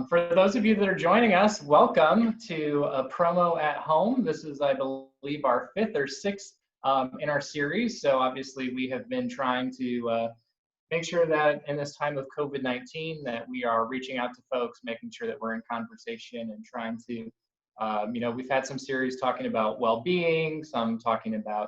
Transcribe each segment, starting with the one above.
For those of you that are joining us, welcome to a promo at home. This is, I believe, our 5th or 6th in our series. So obviously we have been trying to make sure that in this time of COVID-19 that we are reaching out to folks, making sure that we're in conversation and trying to, we've had some series talking about well-being, some talking about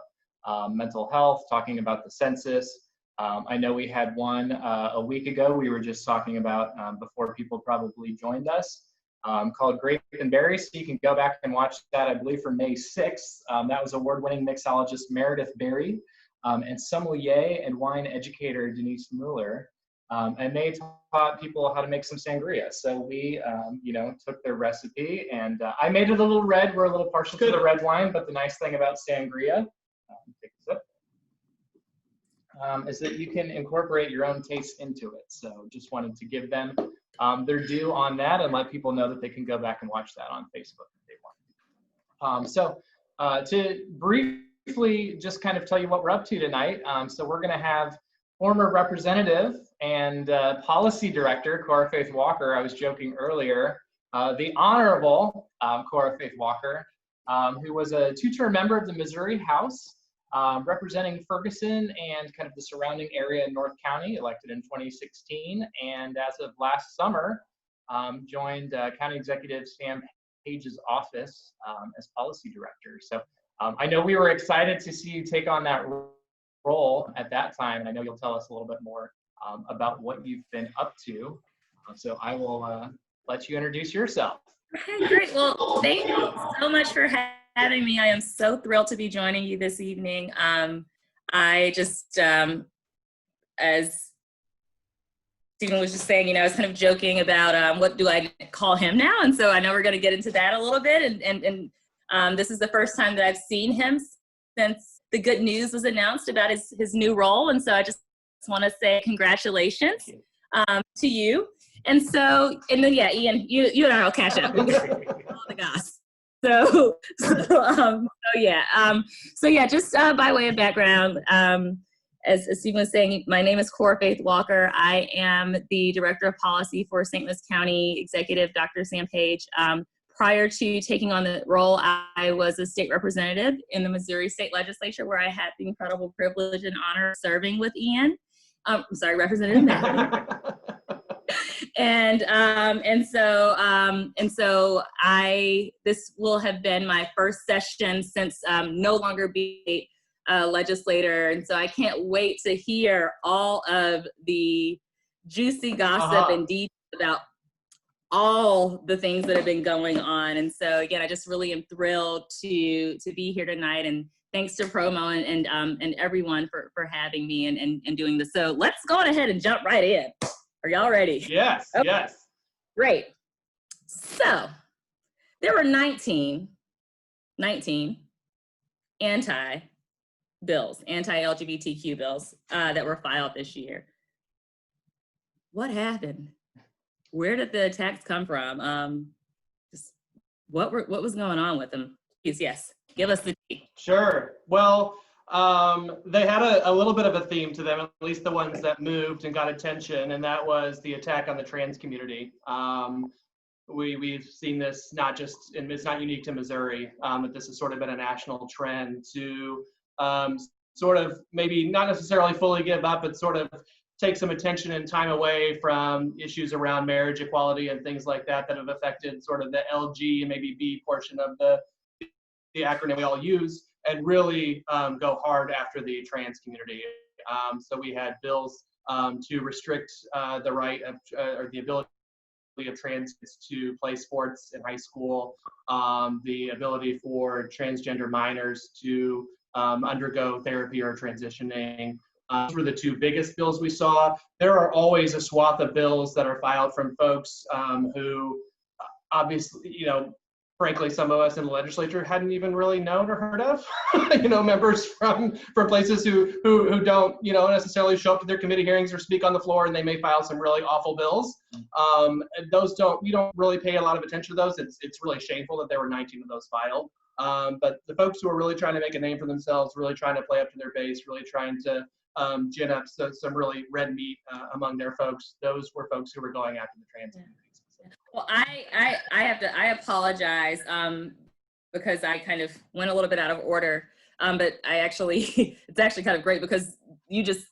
mental health, talking about the census. I know we had one a week ago we were just talking about before people probably joined us, called Grape and Berry. So you can go back and watch that, I believe, for May 6th. That was award-winning mixologist Meredith Berry and sommelier and wine educator Denise Mueller. And they taught people how to make some sangria. So we, took their recipe, and I made it a little red. We're a little partial to the red wine, but the nice thing about sangria, take a sip, is that you can incorporate your own taste into it. So just wanted to give them their due on that and let people know that they can go back and watch that on Facebook if they want. To briefly just kind of tell you what we're up to tonight. So we're gonna have former Representative and Policy Director Cora Faith Walker. I was joking earlier, the Honorable Cora Faith Walker, who was a 2-term member of the Missouri House, representing Ferguson and kind of the surrounding area in North County, elected in 2016, and as of last summer, joined County Executive Sam Page's office as Policy Director. So I know we were excited to see you take on that role at that time, and I know you'll tell us a little bit more about what you've been up to. So I will let you introduce yourself. Okay, great. Well, thank you so much for having me. I am so thrilled to be joining you this evening. I just, as Stephen was just saying, I was kind of joking about what do I call him now, and so I know we're going to get into that a little bit. And this is the first time that I've seen him since the good news was announced about his new role, and so I just want to say congratulations to you. And so, and then yeah, Ian, you and I will catch up. Oh the gosh. So yeah, just by way of background, as Stephen was saying, my name is Cora Faith Walker. I am the Director of Policy for St. Louis County Executive Dr. Sam Page. Prior to taking on the role, I was a state representative in the Missouri State Legislature, where I had the incredible privilege and honor of serving with Ian. Representative Mackey. This will have been my first session since no longer being a legislator, and so I can't wait to hear all of the juicy gossip and details about all the things that have been going on. And so again, I just really am thrilled to be here tonight, and thanks to Promo and everyone for having me and doing this. So let's go on ahead and jump right in. Are y'all ready? Yes, okay. Yes. Great. So there were 19 anti-LGBTQ bills that were filed this year. What happened? Where did the attacks come from? Just what was going on with them? Please, yes, give us the tea. Sure. Well, they had a little bit of a theme to them, at least the ones that moved and got attention, and that was the attack on the trans community. We've seen this not just, and it's not unique to Missouri, but this has sort of been a national trend to sort of maybe not necessarily fully give up, but sort of take some attention and time away from issues around marriage equality and things like that that have affected sort of the LG and maybe B portion of the acronym we all use, and really go hard after the trans community. So we had bills to restrict the right of, or the ability of trans kids to play sports in high school, the ability for transgender minors to undergo therapy or transitioning. Those were the 2 biggest bills we saw. There are always a swath of bills that are filed from folks who obviously, frankly, some of us in the legislature hadn't even really known or heard of, members from places who don't, necessarily show up to their committee hearings or speak on the floor, and they may file some really awful bills. We don't really pay a lot of attention to those. It's really shameful that there were 19 of those filed. But the folks who are really trying to make a name for themselves, really trying to play up to their base, really trying to gin up some really red meat among their folks, those were folks who were going after the trans community. Well, Well, I apologize because I kind of went a little bit out of order. But it's actually kind of great because you just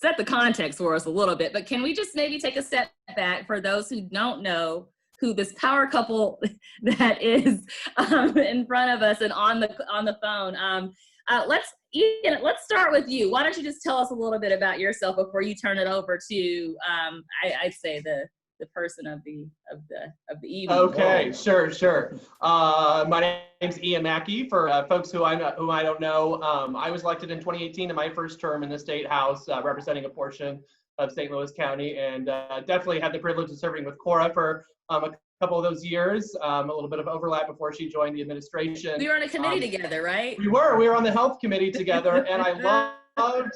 set the context for us a little bit. But can we just maybe take a step back for those who don't know who this power couple that is in front of us and on the phone? Let's start with you. Why don't you just tell us a little bit about yourself before you turn it over to I'd say the person of the evening. Okay, sure. My name's Ian Mackey. For folks who I don't know, I was elected in 2018 in my first term in the State House, representing a portion of St. Louis County, and definitely had the privilege of serving with Cora for a couple of those years, a little bit of overlap before she joined the administration. We were on a committee together, right? We were on the health committee together, and I loved,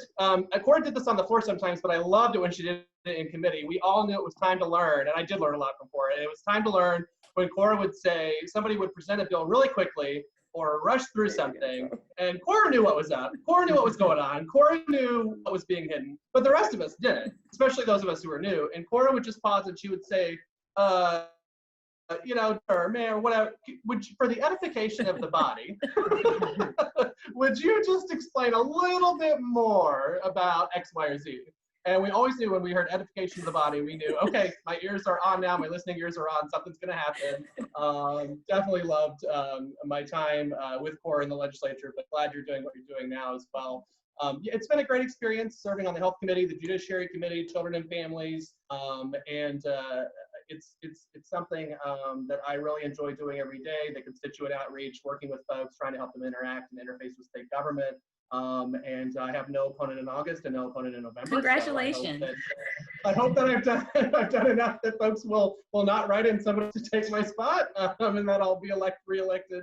Cora did this on the floor sometimes, but I loved it when she did it in committee. We all knew it was time to learn, and I did learn a lot from Cora. And it was time to learn when Cora would say, somebody would present a bill really quickly or rush through something, and Cora knew what was up. Cora knew what was going on. Cora knew what was being hidden, but the rest of us didn't, especially those of us who were new. And Cora would just pause and she would say, or mayor, whatever, for the edification of the body, would you just explain a little bit more about X, Y, or Z? And we always knew when we heard edification of the body, we knew, okay, my ears are on now, my listening ears are on, something's gonna happen. Definitely loved my time with Cora in the legislature, but glad you're doing what you're doing now as well. It's been a great experience serving on the Health Committee, the Judiciary Committee, Children and Families, it's something that I really enjoy doing every day, the constituent outreach, working with folks, trying to help them interact and interface with state government. And I have no opponent in August and no opponent in November. Congratulations. So I hope that I've done enough that folks will not write in somebody to take my spot, and that I'll be re-elected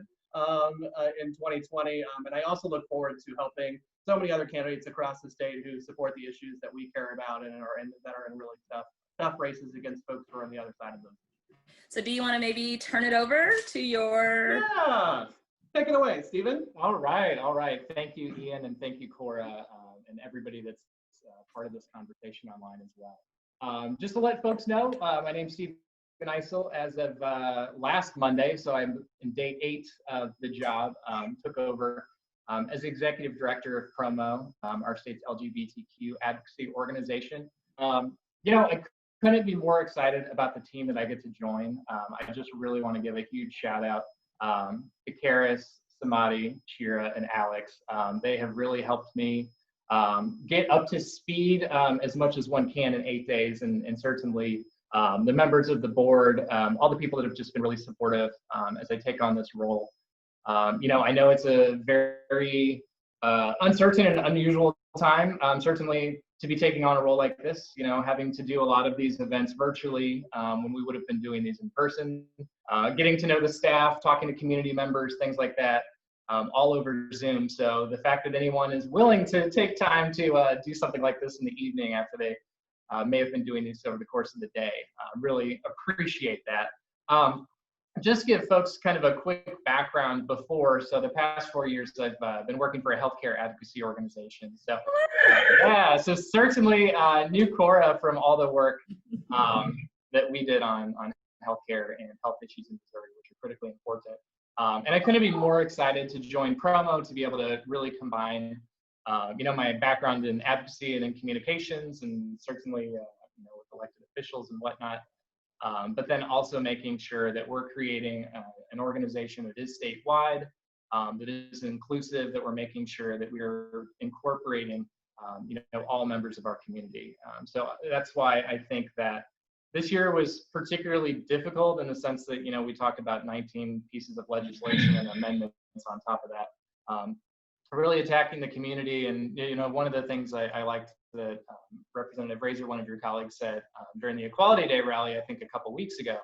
in 2020. And I also look forward to helping so many other candidates across the state who support the issues that we care about and that are in really tough races against folks who are on the other side of them. So do you want to maybe turn it over to your... Yeah, take it away, Stephen. All right. Thank you, Ian, and thank you, Cora, and everybody that's part of this conversation online as well. Just to let folks know, my name's Stephen Eisele. As of last Monday, so I'm in day 8 of the job, took over as executive director of Promo, our state's LGBTQ advocacy organization. I couldn't be more excited about the team that I get to join. I just really want to give a huge shout out to Karis, Samadi, Shira, and Alex. They have really helped me get up to speed as much as one can in 8 days, and certainly the members of the board, all the people that have just been really supportive as I take on this role. I know it's a very uncertain and unusual time, certainly to be taking on a role like this, having to do a lot of these events virtually when we would have been doing these in person, getting to know the staff, talking to community members, things like that, all over Zoom. So the fact that anyone is willing to take time to do something like this in the evening after they may have been doing this over the course of the day, really appreciate that. Just give folks kind of a quick background before. So the past 4 years, I've been working for a healthcare advocacy organization. So so certainly knew Cora from all the work that we did on healthcare and health issues in Missouri, which are critically important. And I couldn't be more excited to join Promo to be able to really combine, my background in advocacy and in communications, and certainly, with elected officials and whatnot. But then also making sure that we're creating an organization that is statewide, that is inclusive, that we're making sure that we're incorporating, all members of our community. So that's why I think that this year was particularly difficult in the sense that, we talked about 19 pieces of legislation and amendments on top of that, really attacking the community. And, one of the things I liked that Representative Razor, one of your colleagues, said during the Equality Day rally, I think a couple weeks ago,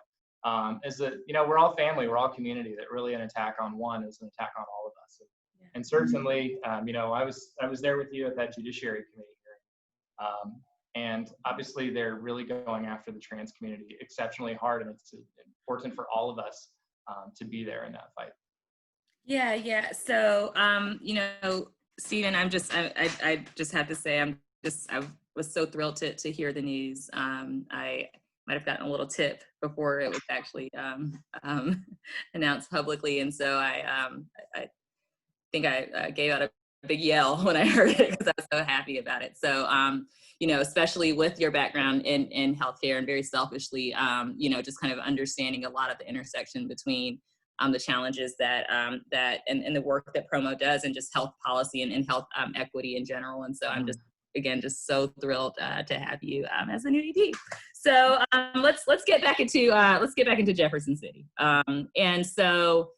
is that, we're all family, we're all community, that really an attack on one is an attack on all of us. Yeah. And certainly, I was there with you at that Judiciary Committee hearing. And obviously they're really going after the trans community exceptionally hard, and it's important for all of us to be there in that fight. Yeah. So, Stephen, I just have to say, I was so thrilled to hear the news. might have gotten a little tip before it was actually announced publicly. And so I think I gave out a big yell when I heard it because I was so happy about it. So, you know, especially with your background in healthcare and very selfishly, you know, just kind of understanding a lot of the intersection between the challenges that and the work that Promo does, and just health policy and health equity in general. And so I'm just, again, just so thrilled to have you as the new ED. So let's get back into Jefferson City. And so,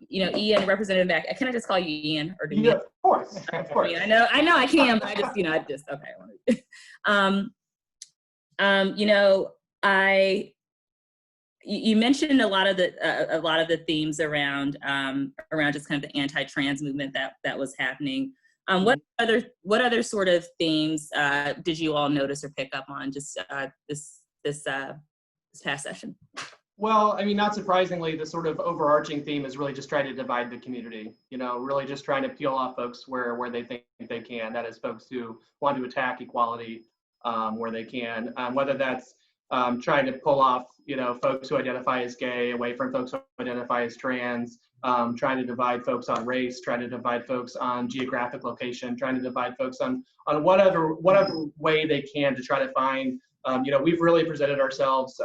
you know, Ian, Representative Mackey, can I just call you Ian? Or do Yeah, of course, of course. I know I can, but I just, you know, okay. You know, you mentioned a lot of the themes around just kind of the anti-trans movement that was happening. What other sort of themes did you all notice or pick up on just this past session? Well, I mean, not surprisingly, the sort of overarching theme is really just trying to divide the community, you know, really just trying to peel off folks where they think they can. That is, folks who want to attack equality where they can, whether that's trying to pull off, you know, folks who identify as gay away from folks who identify as trans, trying to divide folks on race, trying to divide folks on geographic location, trying to divide folks on whatever way they can to try to find, you know, we've really presented ourselves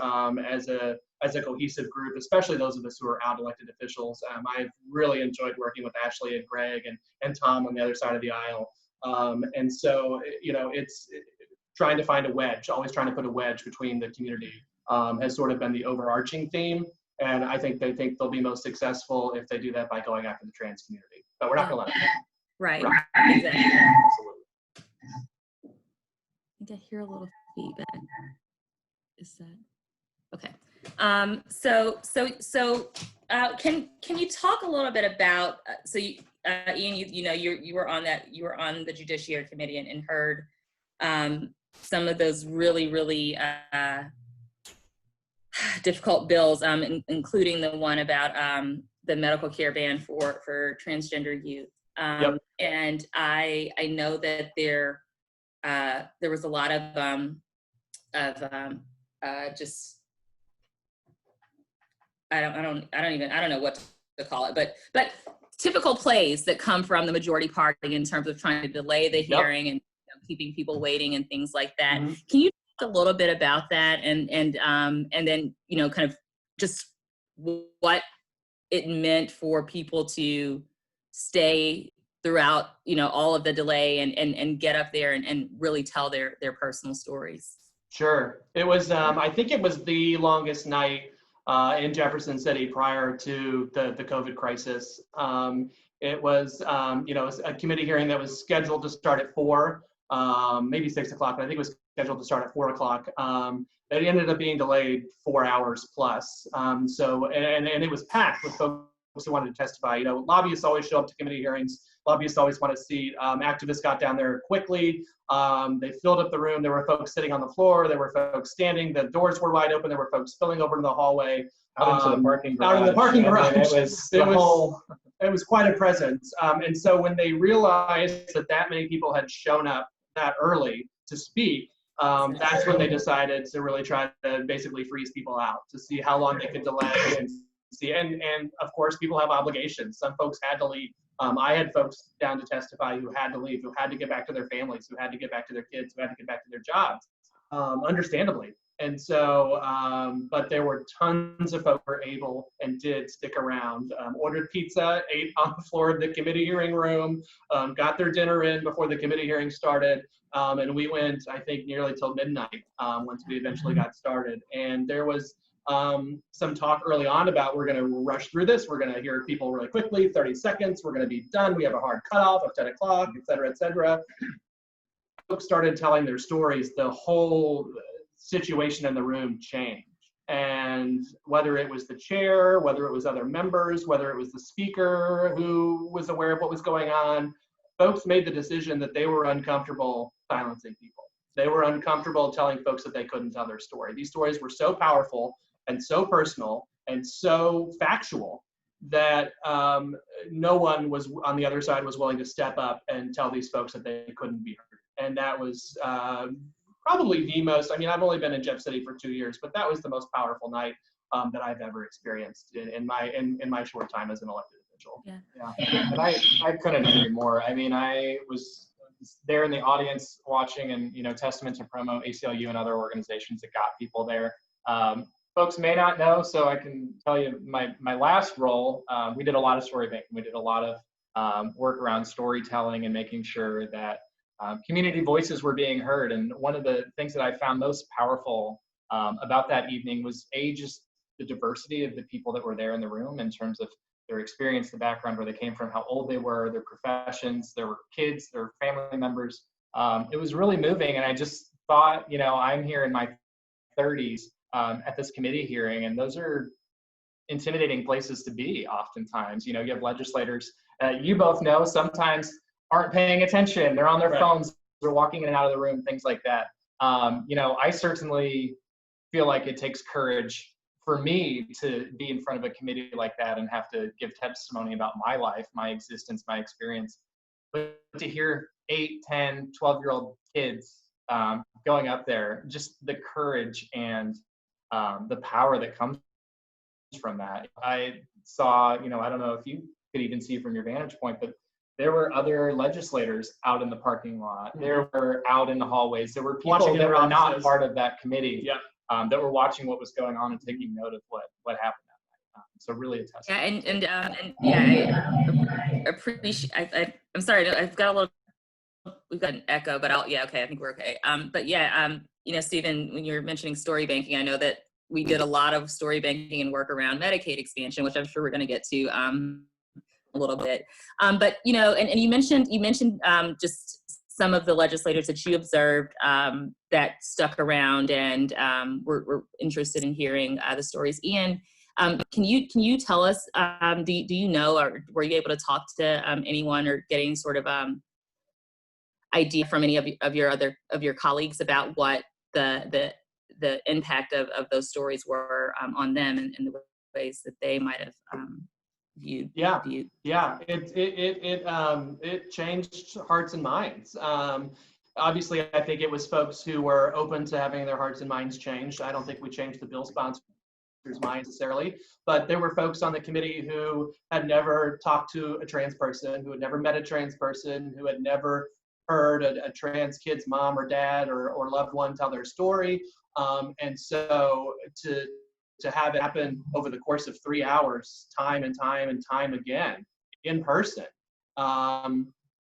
as a cohesive group, especially those of us who are out elected officials. I've really enjoyed working with Ashley and Greg and Tom on the other side of the aisle. And so, you know, it's trying to find a wedge, always trying to put a wedge between the community has sort of been the overarching theme. And I think they think they'll be most successful if they do that by going after the trans community. But we're not going to let them. Right, exactly. Absolutely. I think I hear a little feedback. Is that okay? Can you talk a little bit about Ian, you know, you were on the Judiciary Committee and heard some of those really difficult bills, including the one about the medical care ban for transgender youth. Yep. And I know that there was a lot of just I don't know what to call it, but typical plays that come from the majority party in terms of trying to delay the hearing and keeping people waiting and things like that. Mm-hmm. Can you talk a little bit about that and then, you know, kind of just what it meant for people to stay throughout, you know, all of the delay and get up there and really tell their personal stories? Sure. It was, I think it was the longest night in Jefferson City prior to the COVID crisis. It was, you know, a committee hearing that was scheduled to start at 4, maybe 6 o'clock, but I think it was scheduled to start at 4 o'clock. It ended up being delayed 4 hours plus. So, and it was packed with folks who wanted to testify. You know, lobbyists always show up to committee hearings. Lobbyists always want to see. Activists got down there quickly. They filled up the room. There were folks sitting on the floor. There were folks standing. The doors were wide open. There were folks spilling over to the hallway. Out into the parking garage. Out in the parking garage. I mean, it was quite a presence. And so when they realized that many people had shown up that early to speak, that's when they decided to really try to basically freeze people out, to see how long they could delay and see. And of course, people have obligations. Some folks had to leave. I had folks down to testify who had to leave, who had to get back to their families, who had to get back to their kids, who had to get back to their jobs, understandably. And so, but there were tons of folks who were able and did stick around, ordered pizza, ate on the floor of the committee hearing room, got their dinner in before the committee hearing started. And we went, I think, nearly till midnight once we eventually got started. And there was some talk early on about, we're going to rush through this. We're going to hear people really quickly, 30 seconds. We're going to be done. We have a hard cutoff of 10 o'clock, et cetera, et cetera. Folks started telling their stories. The whole situation in the room changed. And whether it was the chair, whether it was other members, whether it was the speaker who was aware of what was going on, folks made the decision that they were uncomfortable silencing people. They were uncomfortable telling folks that they couldn't tell their story. These stories were so powerful and so personal and so factual that no one was on the other side was willing to step up and tell these folks that they couldn't be heard. And that was probably the most, I mean, I've only been in Jeff City for 2 years, but that was the most powerful night that I've ever experienced in my short time as an elected official. Yeah, and I couldn't agree more. I mean, I was there in the audience watching, and testament to Promo, ACLU, and other organizations that got people there. Folks may not know, so I can tell you my last role, we did a lot of story banking. We did a lot of work around storytelling and making sure that community voices were being heard. And one of the things that I found most powerful about that evening was just the diversity of the people that were there in the room in terms of their experience, the background, where they came from, how old they were, their professions. There were kids, their family members. It was really moving, and I just thought, I'm here in my 30s at this committee hearing, and those are intimidating places to be oftentimes. You have legislators, you both know, sometimes aren't paying attention. They're on their phones, they're walking in and out of the room, things like that. I certainly feel like it takes courage for me to be in front of a committee like that and have to give testimony about my life, my existence, my experience. But to hear 8, 10, 12-year-old kids going up there, just the courage and the power that comes from that. I saw, I don't know if you could even see from your vantage point, but there were other legislators out in the parking lot. There were out in the hallways. There were people that were not part of that committee that were watching what was going on and taking note of what happened that night. So really a testament. I appreciate. I'm sorry, I've got a little. We've got an echo, but okay, I think we're okay. But Stephen, when you were mentioning story banking, I know that we did a lot of story banking and work around Medicaid expansion, which I'm sure we're going to get to a little bit. But and you mentioned just some of the legislators that you observed that stuck around and were interested in hearing the stories. Ian, can you tell us? Do you know, or were you able to talk to anyone or get any sort of idea from any of your colleagues about what the impact of those stories were on them and the ways that they might have viewed? It changed hearts and minds. Obviously, I think it was folks who were open to having their hearts and minds changed. I don't think we changed the bill sponsors' minds necessarily, but there were folks on the committee who had never talked to a trans person, who had never met a trans person, who had never heard a trans kid's mom or dad or loved one tell their story. And so to have it happen over the course of 3 hours, time and time again, in person,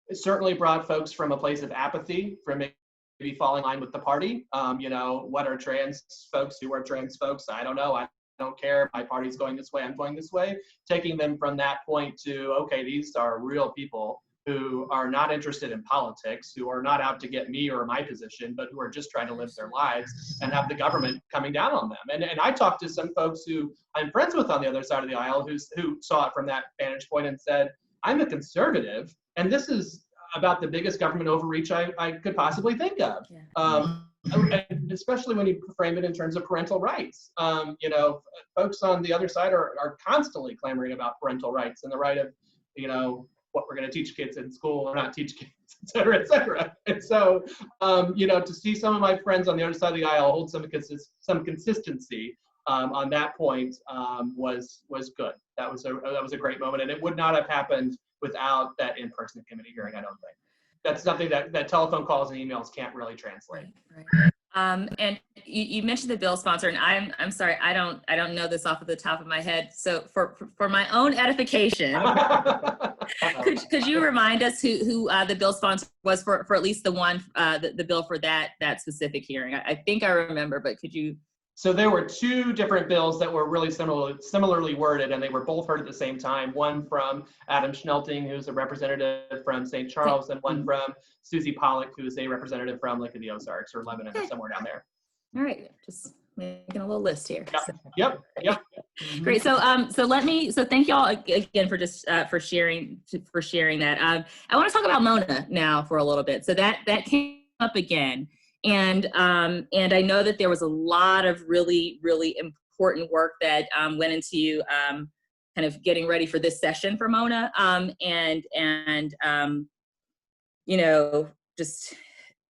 it certainly brought folks from a place of apathy, from maybe falling in line with the party. What are trans folks? Who are trans folks? I don't know. I don't care. My party's going this way. I'm going this way. Taking them from that point to, okay, these are real people who are not interested in politics, who are not out to get me or my position, but who are just trying to live their lives and have the government coming down on them. And I talked to some folks who I'm friends with on the other side of the aisle who saw it from that vantage point and said, I'm a conservative, and this is about the biggest government overreach I could possibly think of. And especially when you frame it in terms of parental rights. Folks on the other side are constantly clamoring about parental rights and the right of, what we're going to teach kids in school or not teach kids, et cetera, et cetera. And so, to see some of my friends on the other side of the aisle hold some consistency on that point was good. That was a great moment, and it would not have happened without that in-person committee hearing. I don't think that's something that telephone calls and emails can't really translate. Right. And you mentioned the bill sponsor, and I'm sorry, I don't know this off of the top of my head. So for my own edification, could you remind us who the bill sponsor was for at least the one the bill for that specific hearing? I think I remember, but could you? So there were 2 different bills that were really similarly worded, and they were both heard at the same time. One from Adam Schnelting, who's a representative from St. Charles, and one from Susie Pollock, who is a representative from Lake of the Ozarks or Lebanon or somewhere down there. All right, just making a little list here. Yep. Great. So thank you all again for just for sharing that. I want to talk about Mona now for a little bit. So that came up again. And I know that there was a lot of really, really important work that went into kind of getting ready for this session for Mona.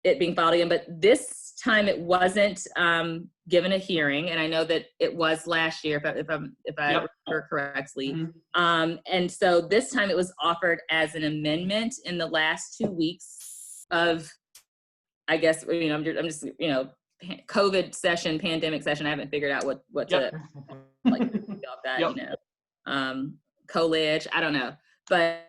it being filed again, but this time it wasn't given a hearing, and I know that it was last year, if I remember correctly. And so this time it was offered as an amendment in the last 2 weeks of, I guess, I'm just COVID session, pandemic session. I haven't figured out what to like off that, college. I don't know, but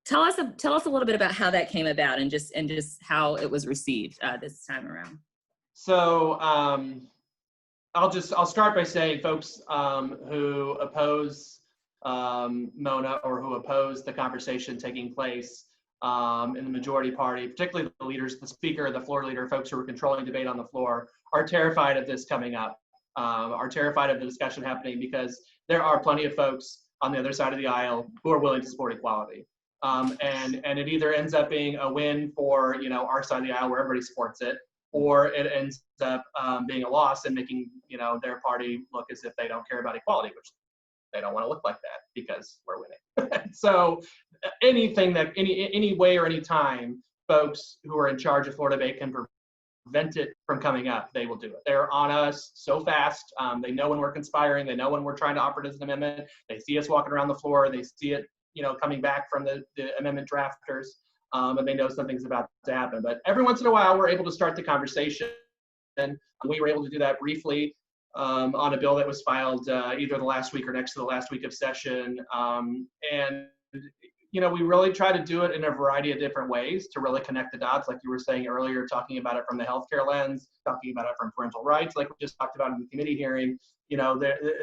tell us a little bit about how that came about and just how it was received this time around. So I'll start by saying folks who oppose Mona or who oppose the conversation taking place in the majority party, particularly the leaders, the speaker, the floor leader, folks who are controlling debate on the floor, are terrified of this coming up, are terrified of the discussion happening, because there are plenty of folks on the other side of the aisle who are willing to support equality. And it either ends up being a win for our side of the aisle where everybody supports it, or it ends up being a loss and making their party look as if they don't care about equality, which they don't want to look like that because we're winning. So anything that any way or any time folks who are in charge of floor debate can prevent it from coming up, they will do it. They're on us so fast. They know when we're conspiring. They know when we're trying to offer it as an amendment. They see us walking around the floor. They see it coming back from the amendment drafters, and they know something's about to happen. But every once in a while, we're able to start the conversation. And we were able to do that briefly on a bill that was filed either the last week or next to the last week of session. And we really try to do it in a variety of different ways to really connect the dots, like you were saying earlier, talking about it from the healthcare lens, talking about it from parental rights, like we just talked about in the committee hearing.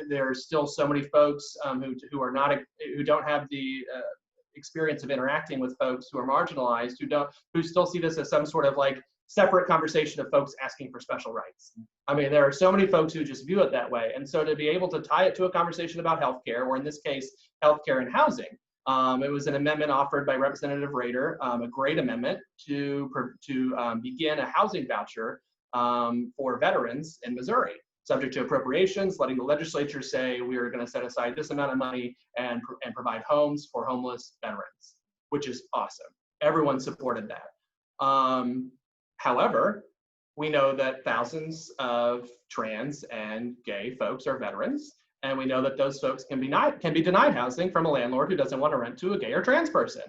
There's still so many folks who don't have the experience of interacting with folks who are marginalized, who still see this as some sort of like separate conversation of folks asking for special rights. I mean, there are so many folks who just view it that way. And so to be able to tie it to a conversation about healthcare, or in this case, healthcare and housing, it was an amendment offered by Representative Rader, a great amendment to begin a housing voucher for veterans in Missouri, subject to appropriations, letting the legislature say we are going to set aside this amount of money and provide homes for homeless veterans, which is awesome. Everyone supported that. However, we know that thousands of trans and gay folks are veterans, and we know that those folks can be denied housing from a landlord who doesn't want to rent to a gay or trans person.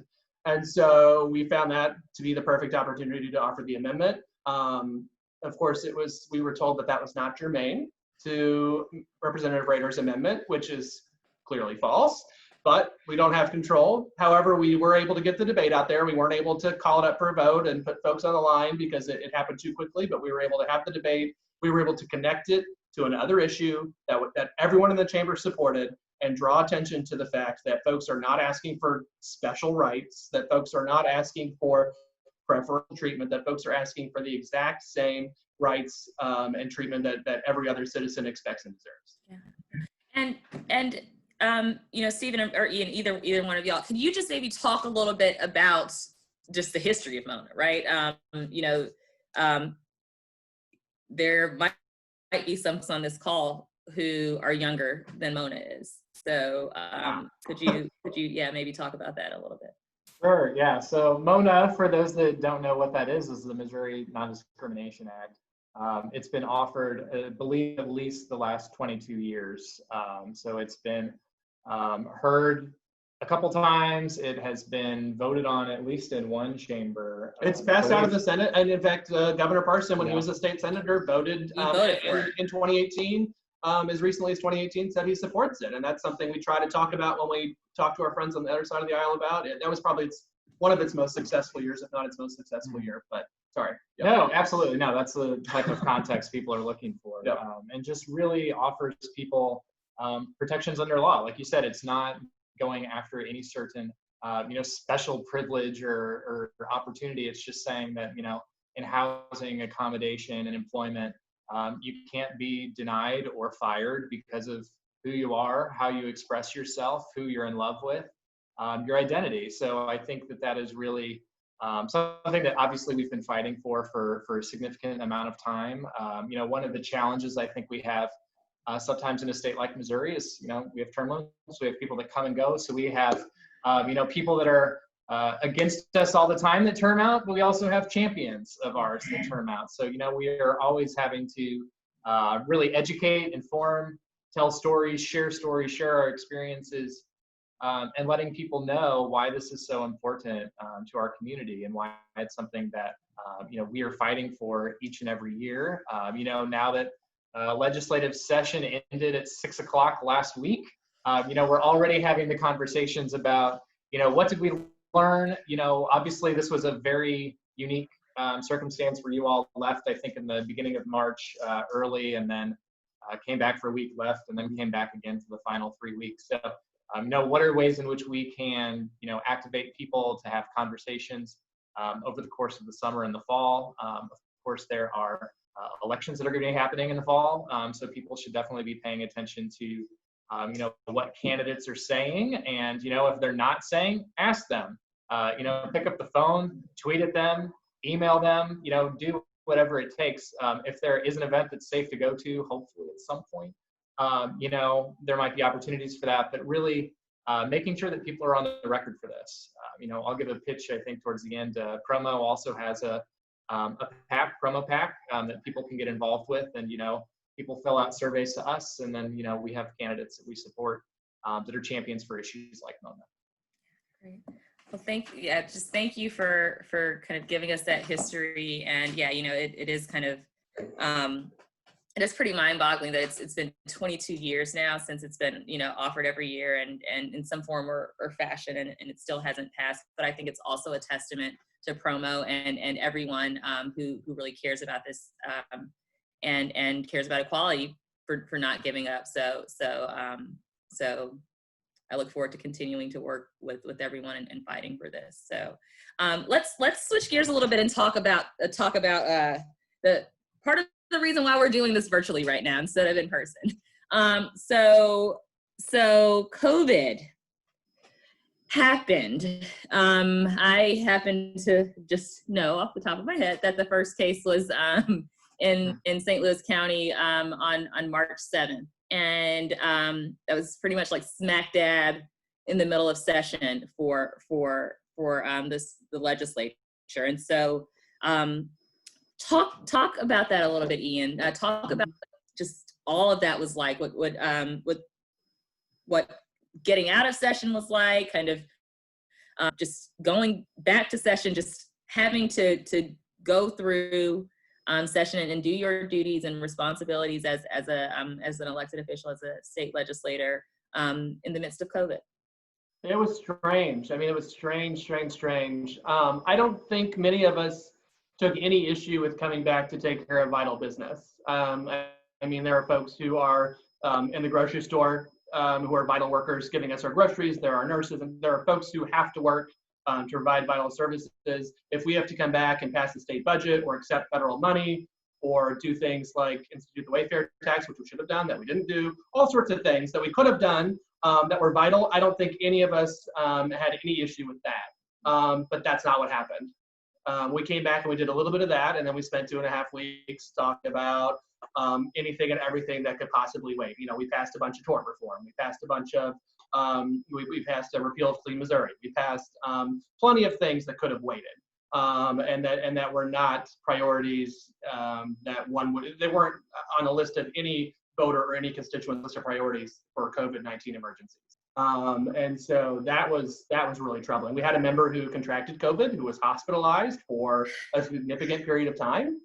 And so we found that to be the perfect opportunity to offer the amendment. Of course, we were told that was not germane to Representative Rader's amendment, which is clearly false, but we don't have control. However, we were able to get the debate out there. We weren't able to call it up for a vote and put folks on the line because it happened too quickly, but we were able to have the debate. We were able to connect it to another issue that everyone in the chamber supported, and draw attention to the fact that folks are not asking for special rights, that folks are not asking for preferential treatment, that folks are asking for the exact same rights and treatment that every other citizen expects and deserves. Yeah. And Stephen or Ian, either one of y'all, can you just maybe talk a little bit about just the history of Mona, right? There might be some on this call who are younger than Mona is. So could you maybe talk about that a little bit? Sure, yeah. So Mona, for those that don't know what that is the Missouri Non-Discrimination Act. It's been offered, I believe, at least the last 22 years. So it's been heard a couple times. It has been voted on at least in one chamber. It's passed out of the Senate, and in fact, Governor Parson, when he was a state senator, voted in 2018. As recently as 2018, said he supports it, and that's something we try to talk about when we talk to our friends on the other side of the aisle about it. That was probably one of its most successful years, if not its most successful year. But sorry. Yep. No, absolutely no. That's the type of context people are looking for, yep. And just really offers people protections under law. Like you said, it's not going after any certain special privilege or opportunity. It's just saying that in housing, accommodation, and employment, you can't be denied or fired because of who you are, how you express yourself, who you're in love with, your identity. So I think that is really something that obviously we've been fighting for a significant amount of time. One of the challenges I think we have sometimes in a state like Missouri is, we have term limits, we have people that come and go. So we have, people that are against us all the time that term out, but we also have champions of ours that term out. So, you know, we are always having to really educate, inform, tell stories, share our experiences, and letting people know why this is so important to our community and why it's something that, you know, we are fighting for each and every year. You know, now that legislative session ended at 6 o'clock last week, you know, we're already having the conversations about, you know, what did we learn? You know, obviously this was a very unique circumstance where you all left, I think, in the beginning of March early, and then came back for a week, left, and then came back again for the final 3 weeks. So, you know, what are ways in which we can, you know, activate people to have conversations over the course of the summer and the fall? Of course, there are elections that are going to be happening in the fall, so people should definitely be paying attention to, you know, what candidates are saying, and, you know, if they're not saying, ask them. You know, pick up the phone, tweet at them, email them, you know, do whatever it takes. If there is an event that's safe to go to, hopefully at some point, you know, there might be opportunities for that, but really making sure that people are on the record for this. You know, I'll give a pitch, I think, towards the end. Promo also has a promo pack that people can get involved with, and, you know, people fill out surveys to us, and then, you know, we have candidates that we support that are champions for issues like MONA. Great. Well, thank you for kind of giving us that history. And yeah, you know, it is kind of, it is pretty mind-boggling that it's been 22 years now since it's been, you know, offered every year and in some form or fashion, and it still hasn't passed. But I think it's also a testament to Promo and everyone who really cares about this and cares about equality for not giving up. So I look forward to continuing to work with everyone and fighting for this. So let's switch gears a little bit and talk about the part of the reason why we're doing this virtually right now instead of in person. So COVID happened. I happen to just know off the top of my head that the first case was in St. Louis County on March 7th. And that was pretty much like smack dab in the middle of session for the legislature. And so talk about that a little bit, Ian. Talk about just all of that was like, what getting out of session was like, kind of just going back to session, just having to go through session and do your duties and responsibilities as an elected official, as a state legislator in the midst of COVID. It was strange. I mean, it was strange. I don't think many of us took any issue with coming back to take care of vital business. I mean, there are folks who are in the grocery store who are vital workers giving us our groceries. There are nurses, and there are folks who have to work to provide vital services. If we have to come back and pass the state budget or accept federal money or do things like institute the Wayfair tax, which we should have done, that we didn't do, all sorts of things that we could have done that were vital, I don't think any of us had any issue with that. But that's not what happened. We came back and we did a little bit of that, and then we spent 2.5 weeks talking about anything and everything that could possibly wait. You know, we passed a bunch of tort reform. We passed a bunch of, we passed a repeal of Clean Missouri. We passed plenty of things that could have waited, and that were not priorities they weren't on a list of any voter or any constituent list of priorities for COVID-19 emergencies. And so that was really troubling. We had a member who contracted COVID, who was hospitalized for a significant period of time.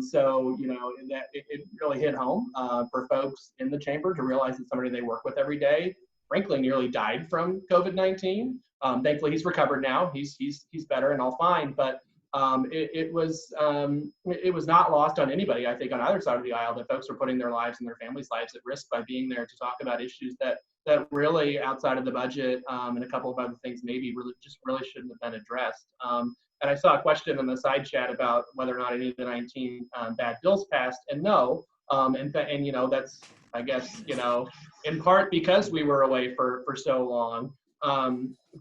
So, you know, it really hit home for folks in the chamber to realize that somebody they work with every day, frankly, nearly died from COVID-19. Thankfully, he's recovered now. He's better and all fine. But it was not lost on anybody, I think, on either side of the aisle, that folks were putting their lives and their families' lives at risk by being there to talk about issues that really, outside of the budget and a couple of other things, maybe really shouldn't have been addressed. And I saw a question in the side chat about whether or not any of the 19 bad bills passed, and no. And you know, that's, I guess, you know, in part because we were away for so long.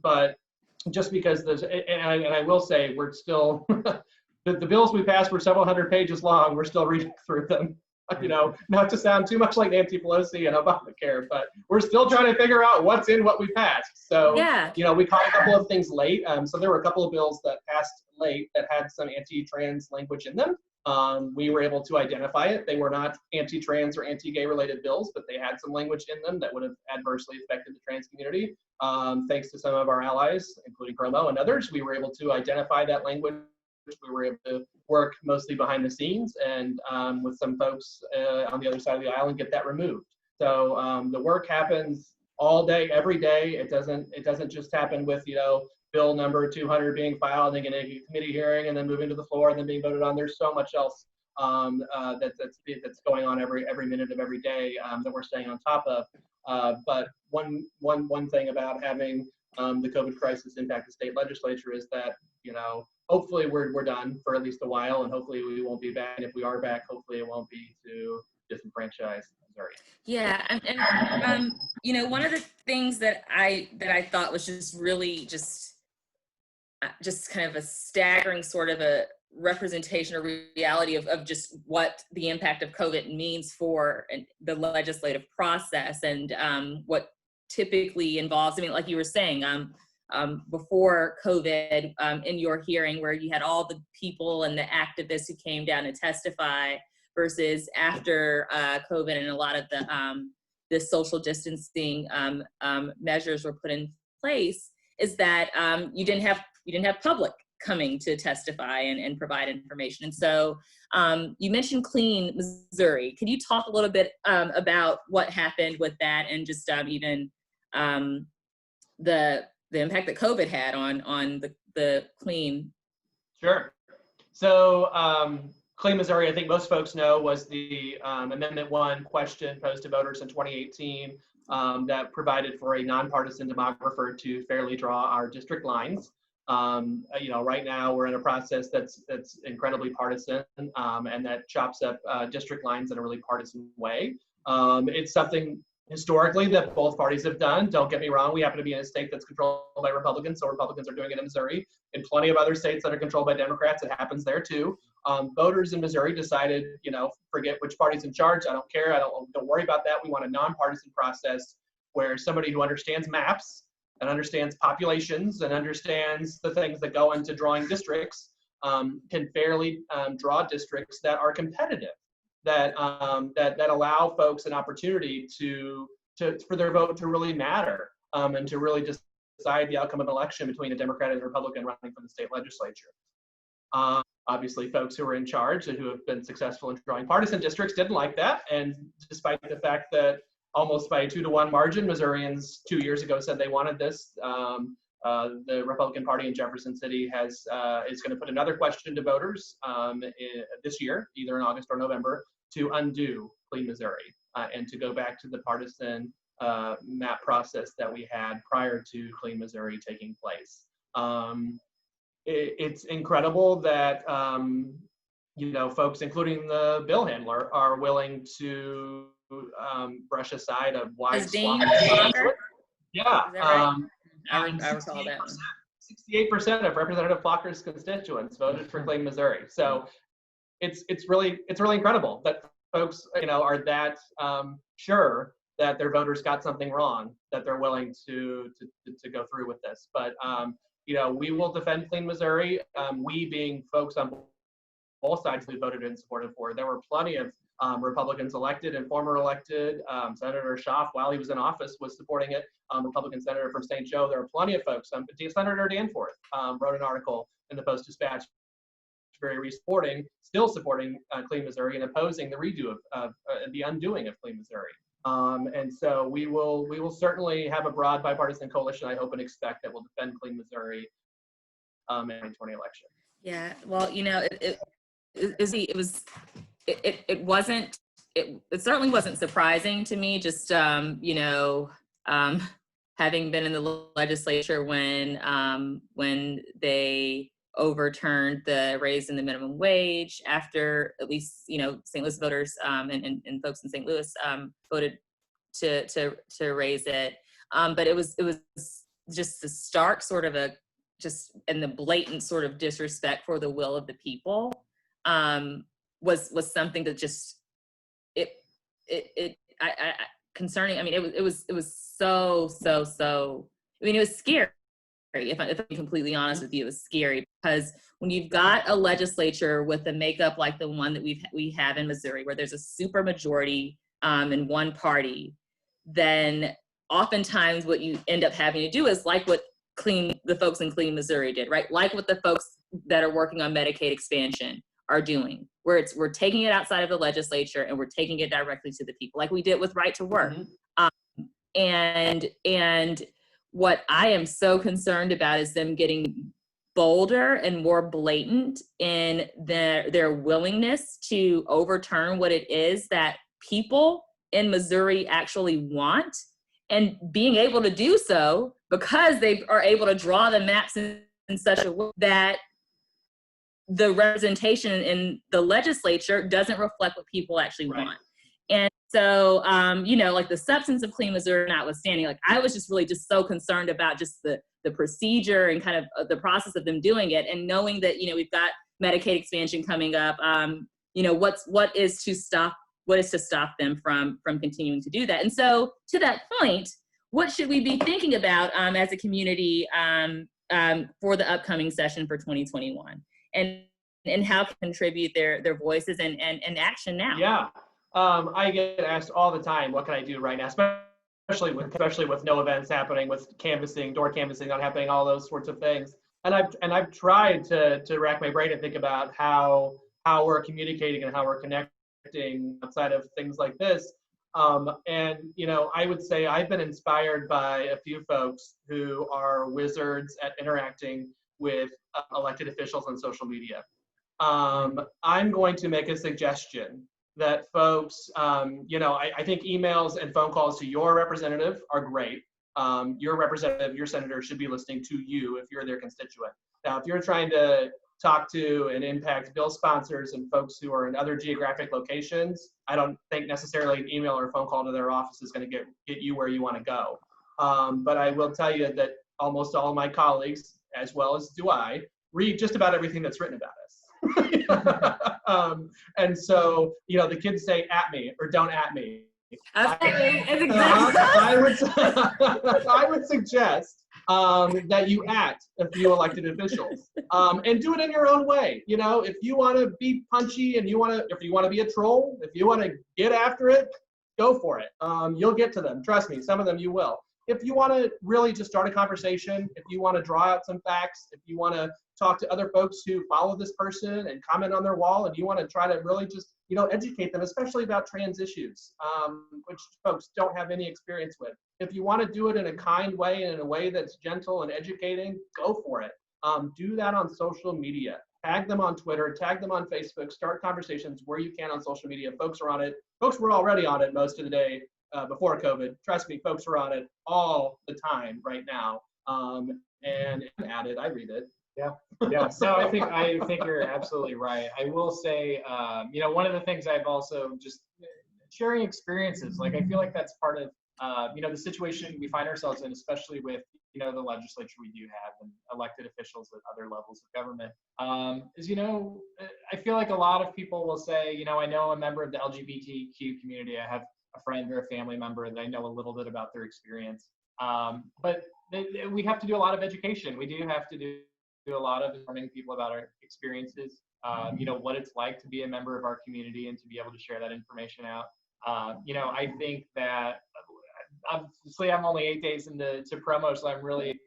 But just because there's, and I will say, we're still, the bills we passed were several hundred pages long. We're still reading through them. not to sound too much like Nancy Pelosi and Obamacare, but we're still trying to figure out what's in what we passed. So, Yeah. we caught a couple of things late. So there were a couple of bills that passed late that had some anti-trans language in them. We were able to identify it. They were not anti-trans or anti-gay related bills, but they had some language in them that would have adversely affected the trans community. Thanks to some of our allies, including Promo and others, we were able to identify that language. We were able to work mostly behind the scenes and with some folks on the other side of the aisle and get that removed. So the work happens all day, every day. It doesn't just happen with, bill number 200 being filed and getting a committee hearing and then moving to the floor and then being voted on. There's so much else that's going on every minute of every day that we're staying on top of. But one thing about having the COVID crisis impact the state legislature is that, hopefully we're done for at least a while, and hopefully we won't be back. And if we are back, hopefully it won't be to disenfranchise Missouri. Yeah, and one of the things that I thought was just really just kind of a staggering sort of a representation or reality of just what the impact of COVID means for the legislative process, and what typically involves, like you were saying, before COVID, in your hearing where you had all the people and the activists who came down to testify, versus after COVID and a lot of the social distancing measures were put in place, is that you didn't have public coming to testify and provide information. And so you mentioned Clean Missouri. Could you talk a little bit about what happened with that, and just even the impact that COVID had on the Clean? Sure. So Clean Missouri, I think most folks know, was the Amendment 1 question posed to voters in 2018 that provided for a nonpartisan demographer to fairly draw our district lines. Right now we're in a process that's incredibly partisan and that chops up district lines in a really partisan way. It's something historically that both parties have done. Don't get me wrong, we happen to be in a state that's controlled by Republicans, so Republicans are doing it in Missouri. In plenty of other states that are controlled by Democrats, it happens there too. Voters in Missouri decided, forget which party's in charge, I don't care, don't worry about that. We want a nonpartisan process where somebody who understands maps and understands populations and understands the things that go into drawing districts can fairly draw districts that are competitive, that allow folks an opportunity for their vote to really matter and to really decide the outcome of an election between a Democrat and a Republican running for the state legislature. Obviously, folks who are in charge and who have been successful in drawing partisan districts didn't like that, and despite the fact that almost by a 2-to-1 margin, Missourians 2 years ago said they wanted this, the Republican Party in Jefferson City is going to put another question to voters this year, either in August or November, to undo Clean Missouri and to go back to the partisan map process that we had prior to Clean Missouri taking place. It's incredible that folks, including the bill handler, are willing to brush aside a wide swath. Yeah. I recall that. 68% of Representative Flocker's constituents voted for Clean Missouri. So it's really incredible that folks are that sure that their voters got something wrong, that they're willing to go through with this. But we will defend Clean Missouri. We being folks on both sides who voted and supported for it. There were plenty of Republicans elected and former elected. Senator Schaaf, while he was in office, was supporting it. Republican senator from St. Joe. There are plenty of folks. Senator Danforth wrote an article in the Post-Dispatch very recently still supporting Clean Missouri and opposing the redo of the undoing of Clean Missouri. And so we will certainly have a broad bipartisan coalition, I hope and expect, that will defend Clean Missouri in the 2020 election. Yeah, well, it certainly wasn't surprising to me, just having been in the legislature when they overturned the raise in the minimum wage after at least St. Louis voters and folks in St. Louis voted to raise it, but it was just the stark sort of and the blatant sort of disrespect for the will of the people was something that just concerning. I mean, it was so, I mean, it was scary. If I'm completely honest with you, it was scary because when you've got a legislature with a makeup like the one that we have in Missouri, where there's a super majority in one party, then oftentimes what you end up having to do is like what the folks in Clean Missouri did, right? Like what the folks that are working on Medicaid expansion are doing, where we're taking it outside of the legislature and we're taking it directly to the people, like we did with Right to Work. And what I am so concerned about is them getting bolder and more blatant in their willingness to overturn what it is that people in Missouri actually want, and being able to do so because they are able to draw the maps in such a way that the representation in the legislature doesn't reflect what people actually want. And so, like the substance of Clean Missouri notwithstanding, like I was just really just so concerned about just the procedure and kind of the process of them doing it, and knowing that, we've got Medicaid expansion coming up, what is to stop them from continuing to do that. And so to that point, what should we be thinking about as a community for the upcoming session for 2021? And how can contribute their voices and action now? Yeah. I get asked all the time, what can I do right now? Especially with no events happening, with door canvassing not happening, all those sorts of things. And I've tried to rack my brain and think about how we're communicating and how we're connecting outside of things like this. I would say I've been inspired by a few folks who are wizards at interacting with elected officials on social media. I'm going to make a suggestion that folks, I think emails and phone calls to your representative are great. Your representative, your senator should be listening to you if you're their constituent. Now, if you're trying to talk to and impact bill sponsors and folks who are in other geographic locations, I don't think necessarily an email or a phone call to their office is going to get you where you want to go. But I will tell you that almost all of my colleagues, as well as do I, read just about everything that's written about us. And so, the kids say at me or don't at me. I would suggest that you at a few elected officials and do it in your own way. If you want to be punchy and if you want to be a troll, if you want to get after it, go for it. You'll get to them. Trust me, some of them you will. If you want to really just start a conversation, if you want to draw out some facts, if you want to talk to other folks who follow this person and comment on their wall, and you want to try to really just, educate them, especially about trans issues, which folks don't have any experience with. If you want to do it in a kind way and in a way that's gentle and educating, go for it. Do that on social media. Tag them on Twitter, tag them on Facebook, start conversations where you can on social media. Folks are on it. Folks were already on it most of the day before COVID. Trust me, folks are on it all the time right now. And at it, I read it. Yeah. So I think you're absolutely right. I will say, one of the things I've also just sharing experiences, like I feel like that's part of, the situation we find ourselves in, especially with, the legislature we do have and elected officials at other levels of government, I feel like a lot of people will say, I know a member of the LGBTQ community. I have a friend or a family member that I know a little bit about their experience. But we have to do a lot of education. We do have to do a lot of informing people about our experiences, what it's like to be a member of our community and to be able to share that information out. I think that obviously I'm only 8 days into promo, so I'm really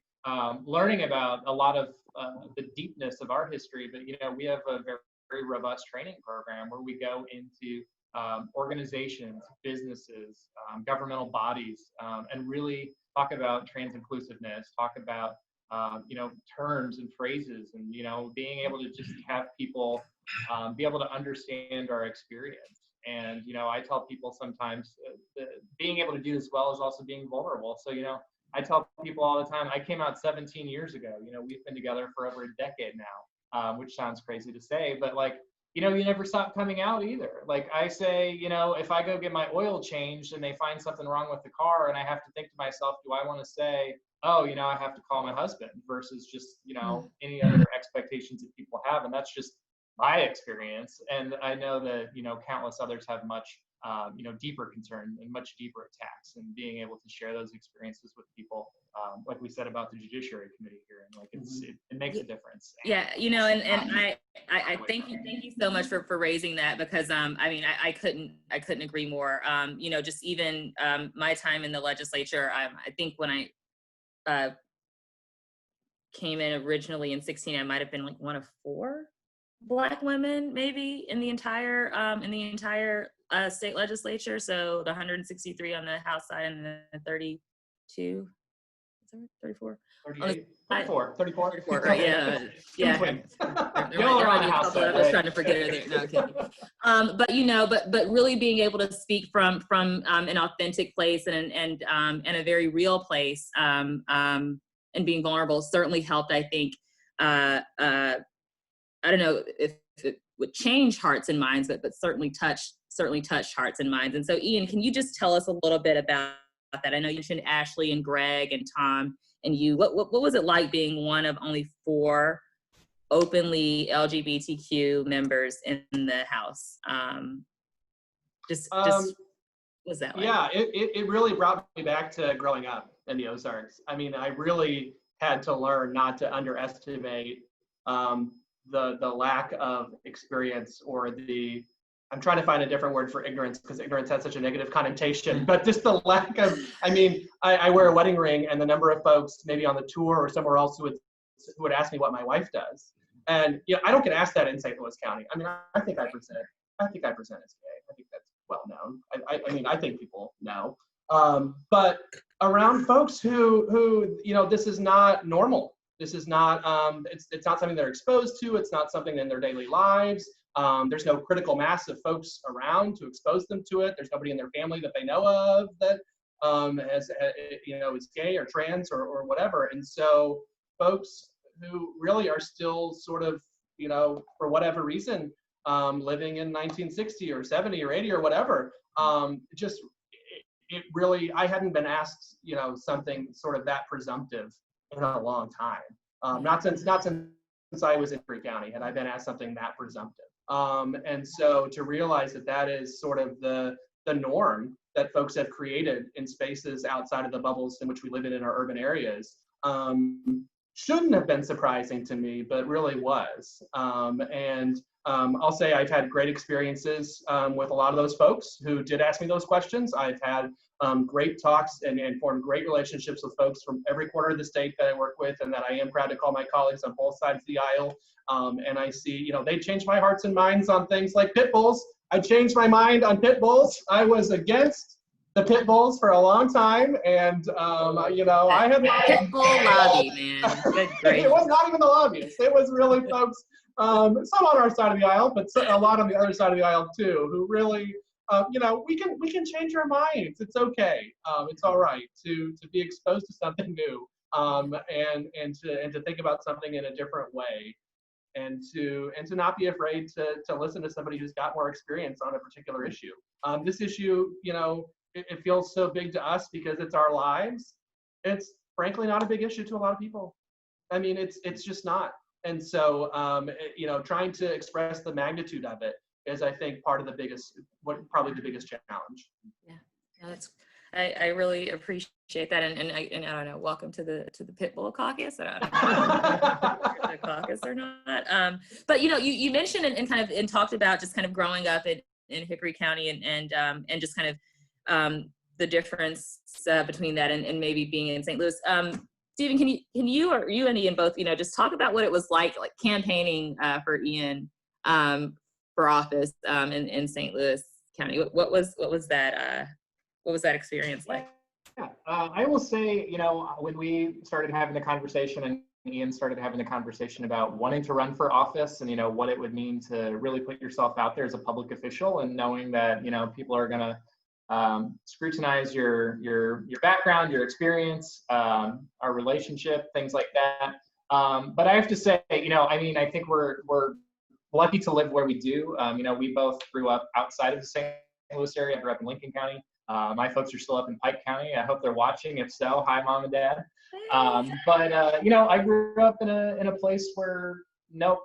learning about a lot of the deepness of our history. But, we have a very, very robust training program where we go into organizations, businesses, governmental bodies, and really talk about trans inclusiveness, talk about terms and phrases, and being able to just have people be able to understand our experience. And I tell people sometimes being able to do this well is also being vulnerable. So I tell people all the time, I came out 17 years ago. We've been together for over a decade now, which sounds crazy to say, but like you never stop coming out either. Like I say, if I go get my oil changed and they find something wrong with the car, and I have to think to myself, do I want to say, oh, I have to call my husband, versus just, any other expectations that people have. And that's just my experience. And I know that, countless others have much deeper concern and much deeper attacks, and being able to share those experiences with people, like we said about the Judiciary Committee here, and like it makes a difference. Yeah, and I thank you so much for raising that, because I couldn't agree more. Just even my time in the legislature, I think when I came in originally in 2016, I might have been like one of 4 Black women maybe in the entire state legislature. So the 163 on the House side and the 32, 34? 34, right? Yeah, yeah. Y'all are on the House side, I was trying to forget her there. No, kidding. But really being able to speak from an authentic place and a very real place, and being vulnerable certainly helped. I think. I don't know if it would change hearts and minds, but certainly touched hearts and minds. And so, Ian, can you just tell us a little bit about that? I know you mentioned Ashley and Greg and Tom and you. What was it like being one of only 4 openly LGBTQ members in the House? Just was that like? Yeah, it really brought me back to growing up in the Ozarks. I mean, I really had to learn not to underestimate the lack of experience, or I'm trying to find a different word for ignorance, because ignorance has such a negative connotation, but just the lack of, I wear a wedding ring, and the number of folks maybe on the tour or somewhere else who would ask me what my wife does. And I don't get asked that in St. Louis County. I think I present as gay. I think that's well known. I think people know. But around folks who this is not normal. This is not, it's not something they're exposed to. It's not something in their daily lives. There's no critical mass of folks around to expose them to it. There's nobody in their family that they know of that is gay or trans or whatever. And so folks who really are still sort of, for whatever reason, living in 1960 or 70 or 80 or whatever, it really, I hadn't been asked, something sort of that presumptive in a long time. Not since I was in Erie County had I been asked something that presumptive. And so to realize that is sort of the norm that folks have created in spaces outside of the bubbles in which we live in our urban areas, shouldn't have been surprising to me, but really was. I'll say I've had great experiences with a lot of those folks who did ask me those questions. I've had great talks and formed great relationships with folks from every corner of the state that I work with, and that I am proud to call my colleagues on both sides of the aisle. And I see, they changed my hearts and minds on things like pit bulls. I changed my mind on pit bulls. I was against the pit bulls for a long time, and I had pit bull lobby, man. Good grief. It was not even the lobbyists. It was really folks, some on our side of the aisle, but a lot on the other side of the aisle too, who really, we can change our minds. It's okay. It's all right to be exposed to something new, and to think about something in a different way, and to not be afraid to listen to somebody who's got more experience on a particular issue. This issue, it feels so big to us because it's our lives. It's frankly not a big issue to a lot of people. It's just not. And so, trying to express the magnitude of it is, I think, probably the biggest challenge. Yeah, I really appreciate that, and I don't know. Welcome to the Pit Bull Caucus. I don't know if the caucus or not. But you mentioned and talked about just kind of growing up in Hickory County and just kind of the difference between that and maybe being in St. Louis. Stephen, can you or you and Ian both, just talk about what it was like campaigning for Ian for office in St. Louis County? What was that experience like? Yeah, I will say, when we started having the conversation and Ian started having the conversation about wanting to run for office and, what it would mean to really put yourself out there as a public official, and knowing that, people are going to scrutinize your background, your experience, our relationship, things like that. But I have to say, I think we're lucky to live where we do. We both grew up outside of the St. Louis area. I grew up in Lincoln County. My folks are still up in Pike County. I hope they're watching. If so, hi, Mom and Dad. But I grew up in a place where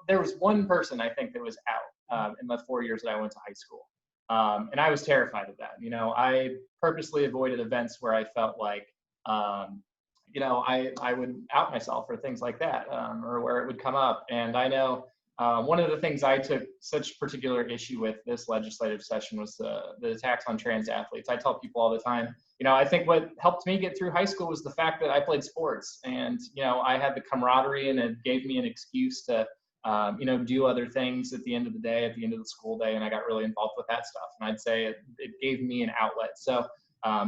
there was one person I think that was out in the 4 years that I went to high school. And I was terrified of that. You know, I purposely avoided events where I felt like, you know, I would out myself or things like that, or where it would come up. And I know one of the things I took such particular issue with this legislative session was the attacks on trans athletes. I tell people all the time, you know, I think what helped me get through high school was the fact that I played sports, and, you know, I had the camaraderie, and it gave me an excuse to, you know, do other things at the end of the day, at the end of the school day, and I got really involved with that stuff. And I'd say it gave me an outlet. So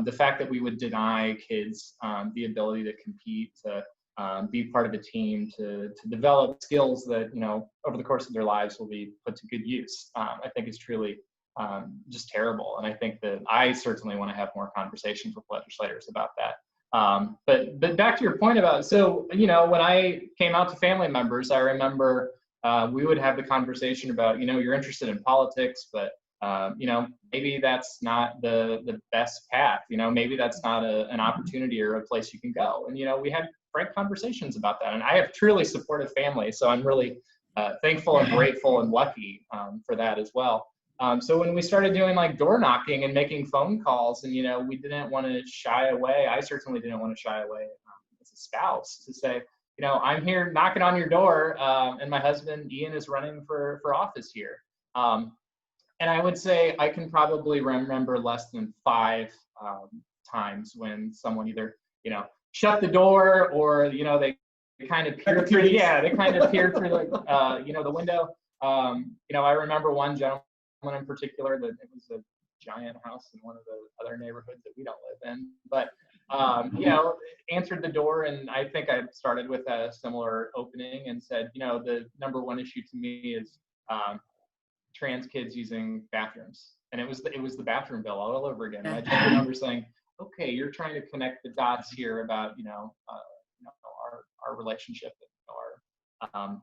the fact that we would deny kids the ability to compete, to be part of a team, to develop skills that, you know, over the course of their lives will be put to good use, I think is truly just terrible. And I think that I certainly want to have more conversations with legislators about that. But back to your point about, so, you know, when I came out to family members, I remember we would have the conversation about, you know, you're interested in politics, but you know, maybe that's not the best path. You know, maybe that's not an opportunity or a place you can go. And, you know, we had frank conversations about that. And I have truly supportive family, so I'm really thankful and grateful and lucky for that as well. So when we started doing like door knocking and making phone calls, and, you know, we didn't want to shy away. I certainly didn't want to shy away as a spouse to say, you know, I'm here knocking on your door, and my husband Ian is running for office here. And I would say I can probably remember less than 5 times when someone either, you know, shut the door, or, you know, they kind of peered through, they kind of peered through the, you know, the window. You know, I remember one gentleman in particular that it was a giant house in one of the other neighborhoods that we don't live in, but, you know, answered the door, and I think I started with a similar opening and said, you know, the #1 issue to me is trans kids using bathrooms. And it was the bathroom bill all over again. And I just remember saying, okay, you're trying to connect the dots here about, you know, our relationship, our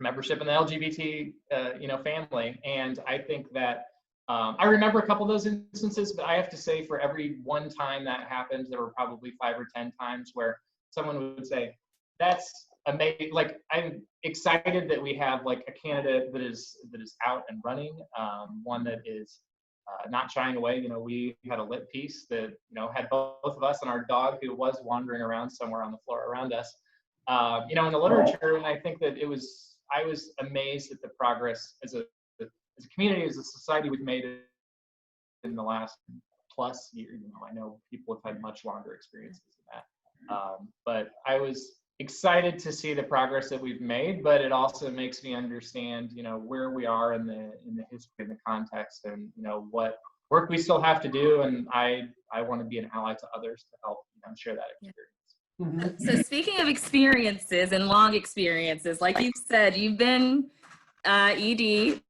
membership in the LGBT, you know, family. And I think that I remember a couple of those instances, but I have to say, for every one time that happened, there were probably 5 or 10 times where someone would say, that's amazing. Like, I'm excited that we have like a candidate that is out and running, one that is not shying away. You know, we had a lit piece that, you know, had both of us and our dog, who was wandering around somewhere on the floor around us, you know, in the literature. And I think that I was amazed at the progress as a community, as a society, we've made it in the last plus year. You know, I know people have had much longer experiences than that, but I was excited to see the progress that we've made, but it also makes me understand, you know, where we are in the history and the context, and, you know, what work we still have to do. And I want to be an ally to others to help, you know, share that experience. So speaking of experiences and long experiences, like you said, you've been ED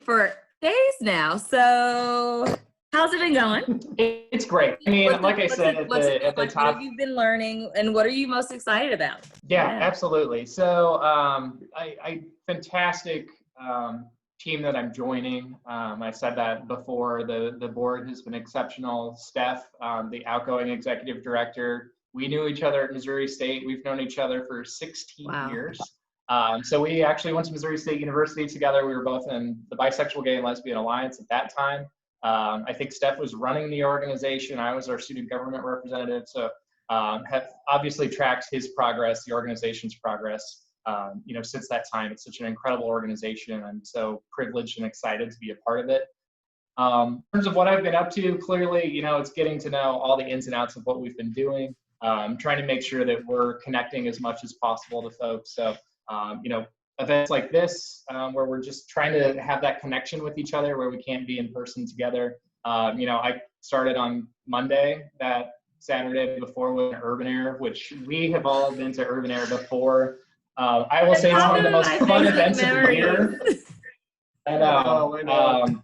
for days now. So how's it been going? It's great. I mean, like I said at the top, what have you been learning, and what are you most excited about? Yeah, absolutely. So fantastic team that I'm joining. I said that before. The board has been exceptional. Steph, the outgoing executive director, we knew each other at Missouri State. We've known each other for 16 years. So we actually went to Missouri State University together. We were both in the Bisexual Gay and Lesbian Alliance at that time. I think Steph was running the organization. I was our student government representative. So have obviously tracked his progress, the organization's progress, you know, since that time. It's such an incredible organization. I'm so privileged and excited to be a part of it. In terms of what I've been up to, clearly, you know, it's getting to know all the ins and outs of what we've been doing, trying to make sure that we're connecting as much as possible to folks. So, you know, events like this, where we're just trying to have that connection with each other, where we can't be in person together. You know, I started on Monday, that Saturday before, with Urban Air, which we have all been to Urban Air before. I will say it's one of the most fun events of the year. I know.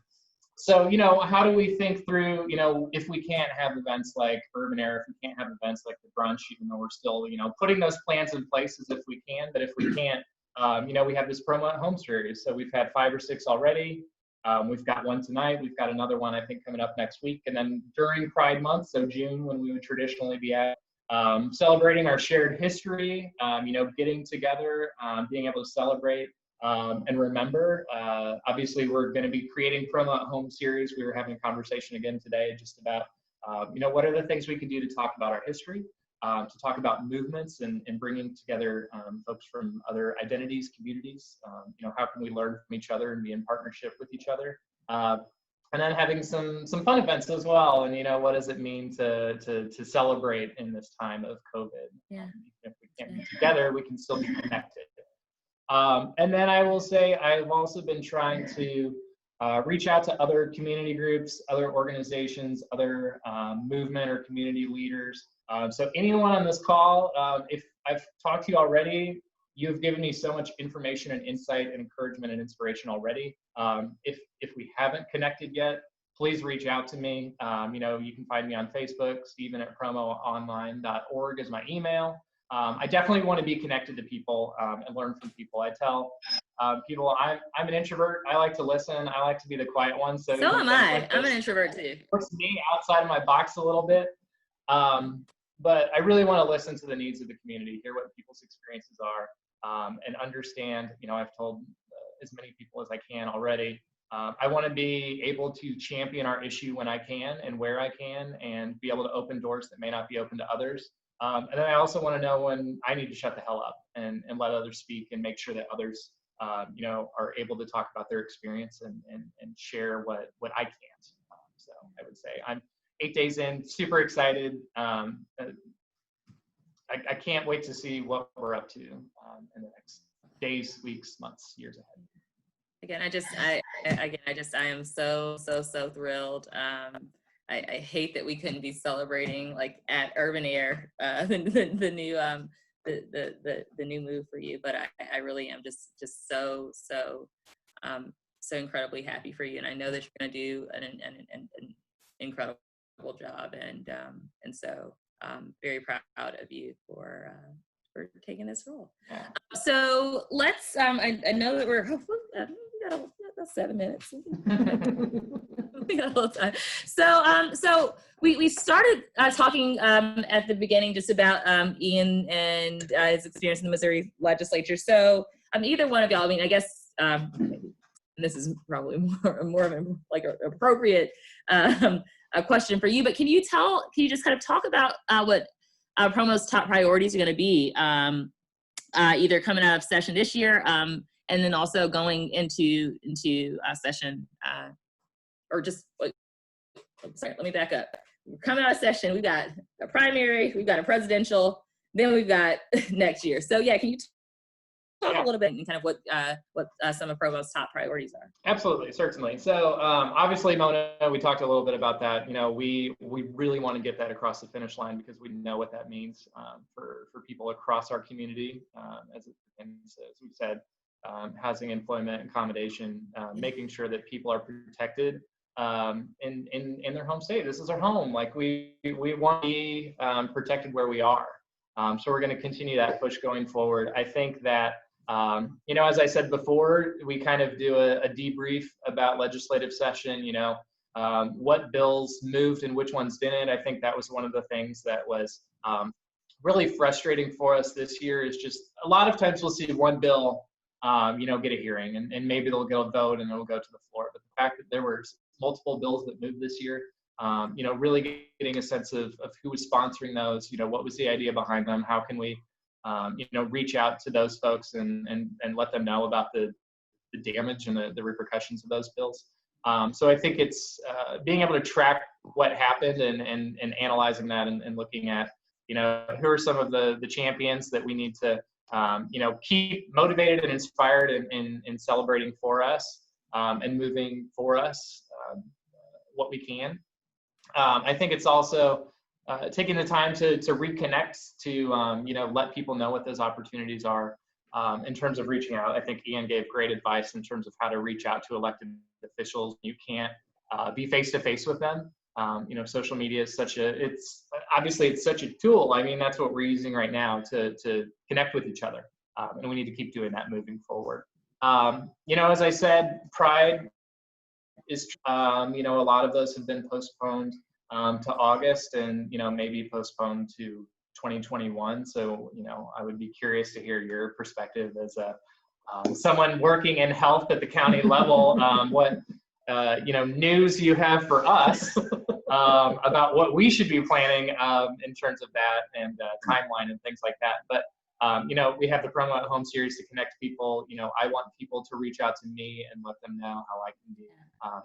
So, you know, how do we think through, you know, if we can't have events like Urban Air, if we can't have events like the brunch, even though we're still, you know, putting those plans in place as if we can, but if we can't, you know, we have this promo at home series. So we've had 5 or 6 already. We've got one tonight. We've got another one, I think, coming up next week. And then during Pride Month, so June, when we would traditionally be at, celebrating our shared history, you know, getting together, being able to celebrate And remember, obviously, we're going to be creating Promo at Home series. We were having a conversation again today just about, what are the things we can do to talk about our history, to talk about movements and bringing together folks from other identities, communities. How can we learn from each other and be in partnership with each other? And then having some fun events as well. And what does it mean to celebrate in this time of COVID? Yeah. If we can't be together, we can still be connected. And then I will say I've also been trying to reach out to other community groups, other organizations, other movement or community leaders. So anyone on this call, if I've talked to you already, you've given me so much information and insight and encouragement and inspiration already. If we haven't connected yet, please reach out to me. You can find me on Facebook. Stephen@promoonline.org is my email. I definitely want to be connected to people and learn from people. I tell people I'm an introvert. I like to listen. I like to be the quiet one. So am I. I'm an introvert too. Puts me outside of my box a little bit. But I really want to listen to the needs of the community, hear what people's experiences are, and understand. I've told as many people as I can already. I want to be able to champion our issue when I can and where I can, and be able to open doors that may not be open to others. And then I also want to know when I need to shut the hell up and let others speak, and make sure that others, are able to talk about their experience and share what I can't. So I would say I'm 8 days in, super excited. I can't wait to see what we're up to in the next days, weeks, months, years ahead. Again, I am so thrilled. I hate that we couldn't be celebrating like at Urban Air, the new move for you, but I really am just so incredibly happy for you, and I know that you're going to do an incredible job, and so very proud of you for taking this role. Yeah. So let's. I know that we're. We got about 7 minutes. We got a little time. So we started talking at the beginning just about Ian and his experience in the Missouri legislature. So either one of y'all. I mean, I guess this is probably more of an appropriate a question for you. But can you just kind of talk about what Promo's top priorities are going to be, either coming out of session this year, and then also going into session, or just, sorry, let me back up. We're coming out of session, we've got a primary, we've got a presidential, then we've got next year. So yeah, can you talk a little bit and kind of what some of Provo's top priorities are? Absolutely, certainly. So obviously, Mona, we talked a little bit about that. We really want to get that across the finish line, because we know what that means for people across our community, as we said, housing, employment, accommodation, making sure that people are protected in their home state. This is our home. Like we want to be protected where we are. So we're going to continue that push going forward. I think that as I said before, we kind of do a debrief about legislative session, what bills moved and which ones didn't. I think that was one of the things that was really frustrating for us this year, is just a lot of times we'll see one bill, get a hearing, and maybe they'll get a vote and it'll go to the floor. But the fact that there were multiple bills that moved this year, really getting a sense of who was sponsoring those, what was the idea behind them, how can we reach out to those folks and let them know about the damage and the repercussions of those bills. So I think it's being able to track what happened and analyzing that and looking at, who are some of the champions that we need to, keep motivated and inspired in celebrating for us and moving for us what we can. I think it's also taking the time to reconnect, to let people know what those opportunities are in terms of reaching out. I think Ian gave great advice in terms of how to reach out to elected officials. You can't be face-to-face with them. Social media is it's such a tool. I mean, that's what we're using right now to connect with each other. And we need to keep doing that moving forward. As I said, Pride is, a lot of those have been postponed to August, and maybe postponed to 2021. So I would be curious to hear your perspective as a someone working in health at the county level, what news you have for us about what we should be planning in terms of that and timeline and things like that. But we have the Promo at Home series to connect people. I want people to reach out to me and let them know how I can be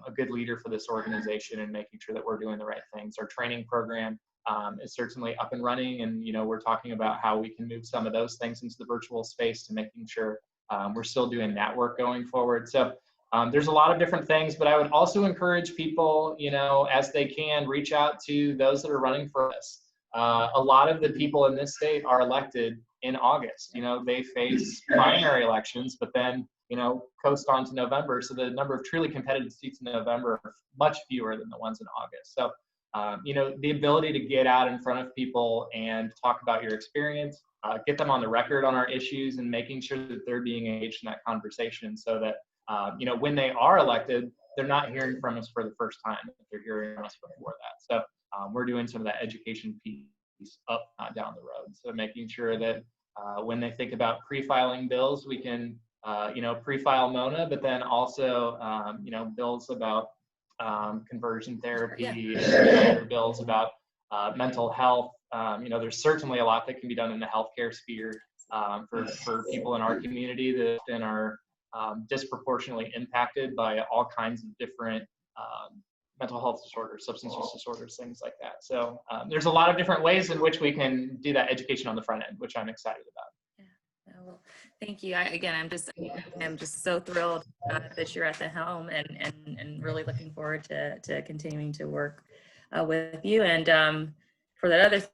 a good leader for this organization and making sure that we're doing the right things. Our training program is certainly up and running, and we're talking about how we can move some of those things into the virtual space to making sure we're still doing that work going forward. So there's a lot of different things, but I would also encourage people, as they can, reach out to those that are running for us. A lot of the people in this state are elected in August. They face primary elections, but then, coast on to November. So the number of truly competitive seats in November are much fewer than the ones in August. So, the ability to get out in front of people and talk about your experience, get them on the record on our issues, and making sure that they're being engaged in that conversation so that, when they are elected, they're not hearing from us for the first time. They're hearing from us before that. So we're doing some of that education piece up, not down the road. So making sure that when they think about pre-filing bills, we can, pre-file MONA, but then also, bills about conversion therapy, and bills about mental health. There's certainly a lot that can be done in the healthcare sphere for people in our community that are disproportionately impacted by all kinds of different mental health disorders, substance use disorders, things like that. So there's a lot of different ways in which we can do that education on the front end, which I'm excited about. Yeah, well, thank you. I'm just so thrilled that you're at the helm, and really looking forward to continuing to work with you. And for that other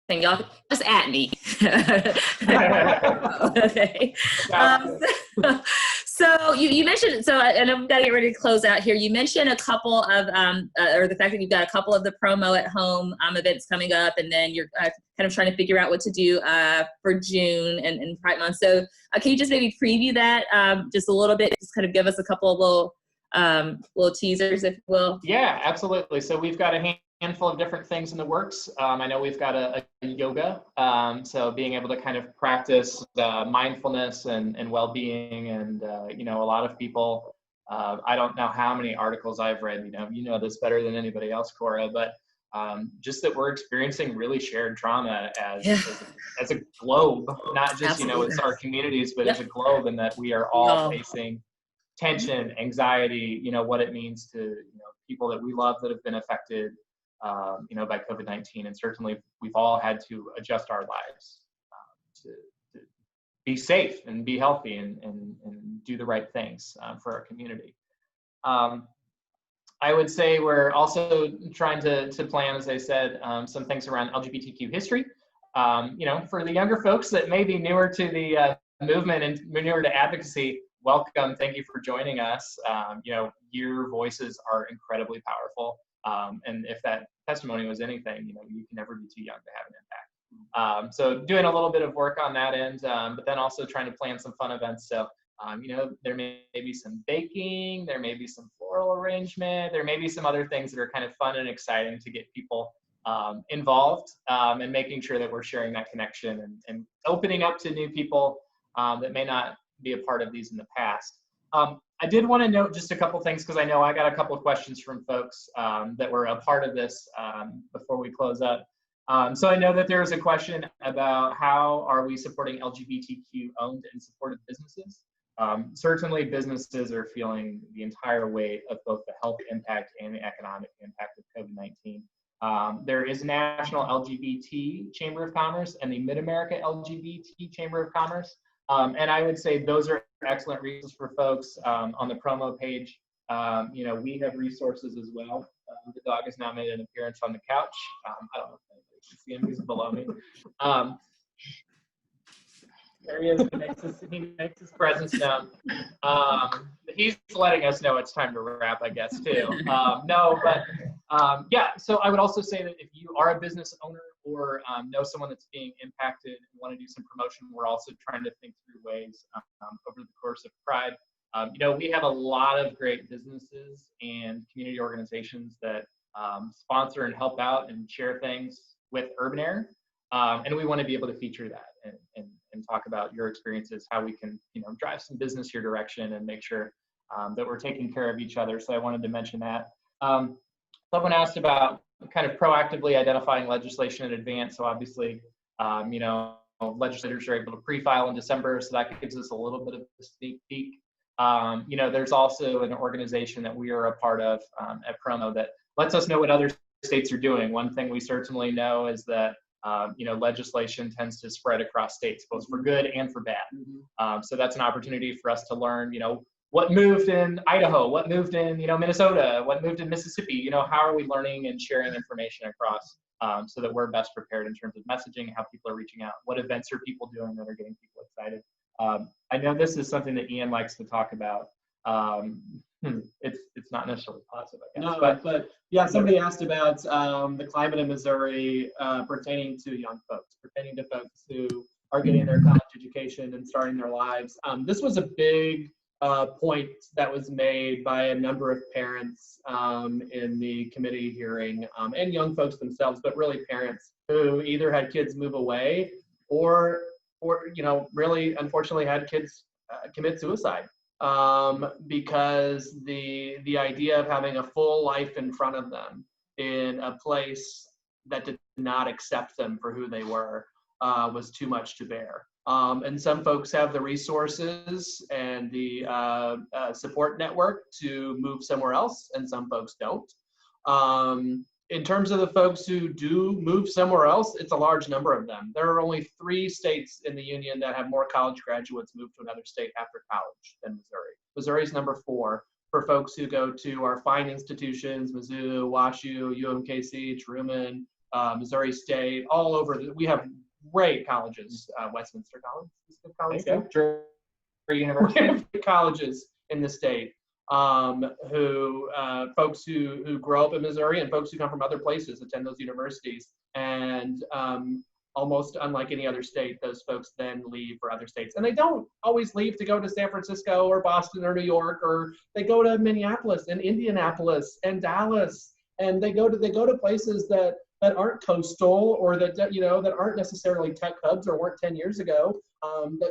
thing, y'all just at me. Okay. So you mentioned, and I'm going to get ready to close out here. You mentioned a couple of, or the fact that you've got a couple of the Promo at Home events coming up, and then you're kind of trying to figure out what to do for June and Pride Month. So can you just maybe preview that just a little bit, just kind of give us a couple of little teasers, if you will? Yeah, absolutely. So we've got a handful of different things in the works. I know we've got a yoga, so being able to kind of practice mindfulness and well-being, and a lot of people, I don't know how many articles I've read, you know this better than anybody else, Cora, but just that we're experiencing really shared trauma as a globe, not just, it's our communities, but as a globe, and that we are all facing tension, anxiety, what it means to, people that we love that have been affected, by COVID-19. And certainly we've all had to adjust our lives to be safe and be healthy and do the right things for our community. I would say we're also trying to plan, as I said, some things around LGBTQ history. For the younger folks that may be newer to the movement and newer to advocacy, welcome. Thank you for joining us. Your voices are incredibly powerful. And if that testimony was anything, you can never be too young to have an impact. So doing a little bit of work on that end, but then also trying to plan some fun events. So, there may be some baking, there may be some floral arrangement, there may be some other things that are kind of fun and exciting to get people involved, and making sure that we're sharing that connection and opening up to new people that may not be a part of these in the past. I did want to note just a couple things, because I know I got a couple of questions from folks that were a part of this before we close up. So I know that there was a question about how are we supporting LGBTQ owned and supported businesses. Certainly businesses are feeling the entire weight of both the health impact and the economic impact of COVID-19. There is a National LGBT Chamber of Commerce and the Mid-America LGBT Chamber of Commerce. And I would say those are excellent resources for folks on the Promo page. We have resources as well. The dog has now made an appearance on the couch. I don't know if anybody can see him, he's below me. There he is, he makes his presence known. He's letting us know it's time to wrap, I guess, too. So I would also say that if you are a business owner or know someone that's being impacted and want to do some promotion, we're also trying to think through ways over the course of Pride. We have a lot of great businesses and community organizations that sponsor and help out and share things with Urban Air. And we want to be able to feature that and and talk about your experiences, how we can, drive some business your direction and make sure that we're taking care of each other. So I wanted to mention that. Someone asked about kind of proactively identifying legislation in advance. So obviously, legislators are able to pre-file in December, so that gives us a little bit of a sneak peek. There's also an organization that we are a part of at Promo that lets us know what other states are doing. One thing we certainly know is that legislation tends to spread across states, both for good and for bad. So that's an opportunity for us to learn, what moved in Idaho, what moved in, Minnesota, what moved in Mississippi, how are we learning and sharing information across so that we're best prepared in terms of messaging, how people are reaching out, what events are people doing that are getting people excited. I know this is something that Ian likes to talk about. It's not necessarily positive, I guess. No, but yeah, somebody asked about the climate in Missouri pertaining to young folks, pertaining to folks who are getting their college education and starting their lives. This was a big point that was made by a number of parents in the committee hearing, and young folks themselves, but really parents who either had kids move away or really unfortunately had kids commit suicide. Because the idea of having a full life in front of them in a place that did not accept them for who they were was too much to bear. And some folks have the resources and the support network to move somewhere else, and some folks don't. In terms of the folks who do move somewhere else, it's a large number of them. There are only 3 states in the union that have more college graduates move to another state after college than Missouri. Missouri's number 4 for folks who go to our fine institutions, Mizzou, WashU, UMKC, Truman, Missouri State, all over. We have great colleges, Westminster College, is a good college too. Drury University. Colleges in the state. Folks who grow up in Missouri and folks who come from other places attend those universities. And almost unlike any other state, those folks then leave for other states. And they don't always leave to go to San Francisco or Boston or New York, or they go to Minneapolis and Indianapolis and Dallas, and they go to places that aren't coastal, or that aren't necessarily tech hubs, or weren't 10 years ago.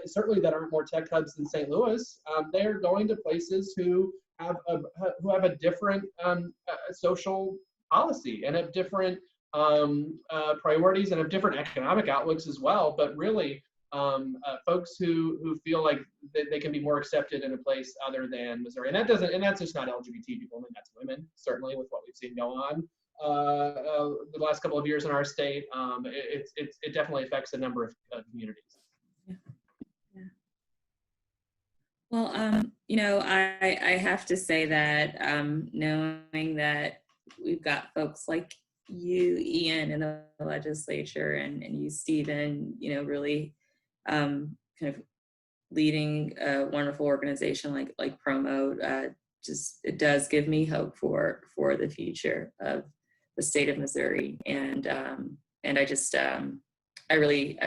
Certainly that aren't more tech hubs than St. Louis. They are going to places who have a different social policy and have different priorities and have different economic outlooks as well. But really, folks who feel like they can be more accepted in a place other than Missouri, and that's just not LGBT people. I mean, that's women, certainly, with what we've seen go on the last couple of years in our state. It definitely affects a number of communities. Yeah. Well, I have to say that knowing that we've got folks like you, Ian, in the legislature, and you, Stephen, really kind of leading a wonderful organization like Promote, it does give me hope for the future of the state of Missouri, and I just I really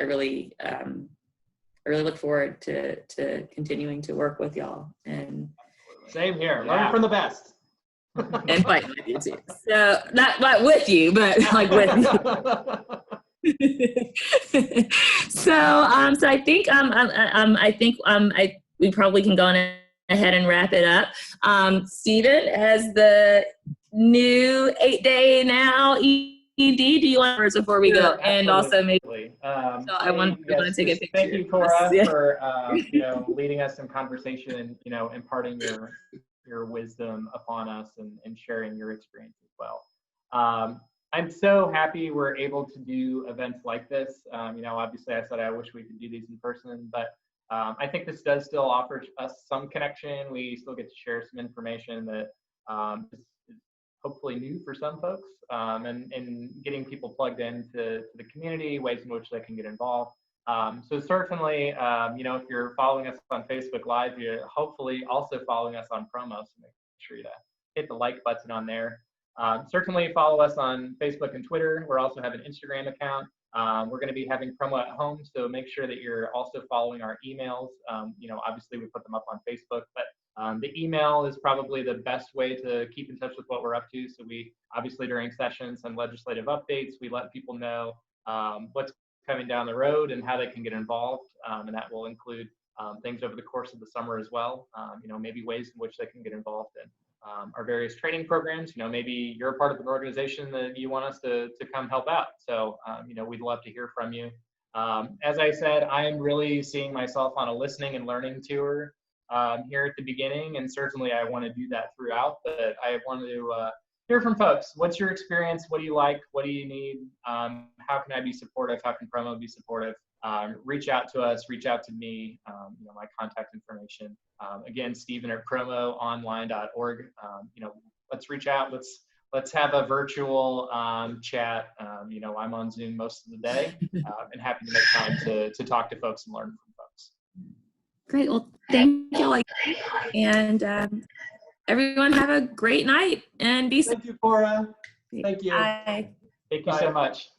look forward to continuing to work with y'all. And same here. Learn from the best. And fight with you too. So not with you, but like with me. So I think we probably can go on ahead and wrap it up. Stephen, has the new 8-day now ED, do you want words before we go? And also maybe I want to take a picture. Thank you, Cora, for leading us in conversation and imparting your wisdom upon us and sharing your experience as well. I'm so happy we're able to do events like this. Obviously I said I wish we could do these in person, but I think this does still offer us some connection. We still get to share some information that is hopefully new for some folks, and getting people plugged into the community, ways in which they can get involved. So certainly, if you're following us on Facebook Live, you're hopefully also following us on Promo, so make sure to hit the like button on there. Certainly follow us on Facebook and Twitter. We also have an Instagram account. We're going to be having Promo at Home, so make sure that you're also following our emails. Obviously we put them up on Facebook, but the email is probably the best way to keep in touch with what we're up to. So we obviously during sessions and legislative updates, we let people know what's coming down the road and how they can get involved. And that will include things over the course of the summer as well. Maybe ways in which they can get involved in our various training programs. Maybe you're a part of an organization that you want us to come help out. So, we'd love to hear from you. As I said, I'm really seeing myself on a listening and learning tour here at the beginning, and certainly I want to do that throughout, but I want to hear from folks. What's your experience? What do you like? What do you need? How can I be supportive? How can Promo be supportive? Reach out to us, reach out to me, my contact information. Again, Stephen at promoonline.org. Let's reach out. Let's have a virtual chat. I'm on Zoom most of the day and happy to make time to talk to folks and learn from folks. Great. Well, thank you. And everyone have a great night and be safe. Thank you, Cora. Thank you. Bye. Thank you so much.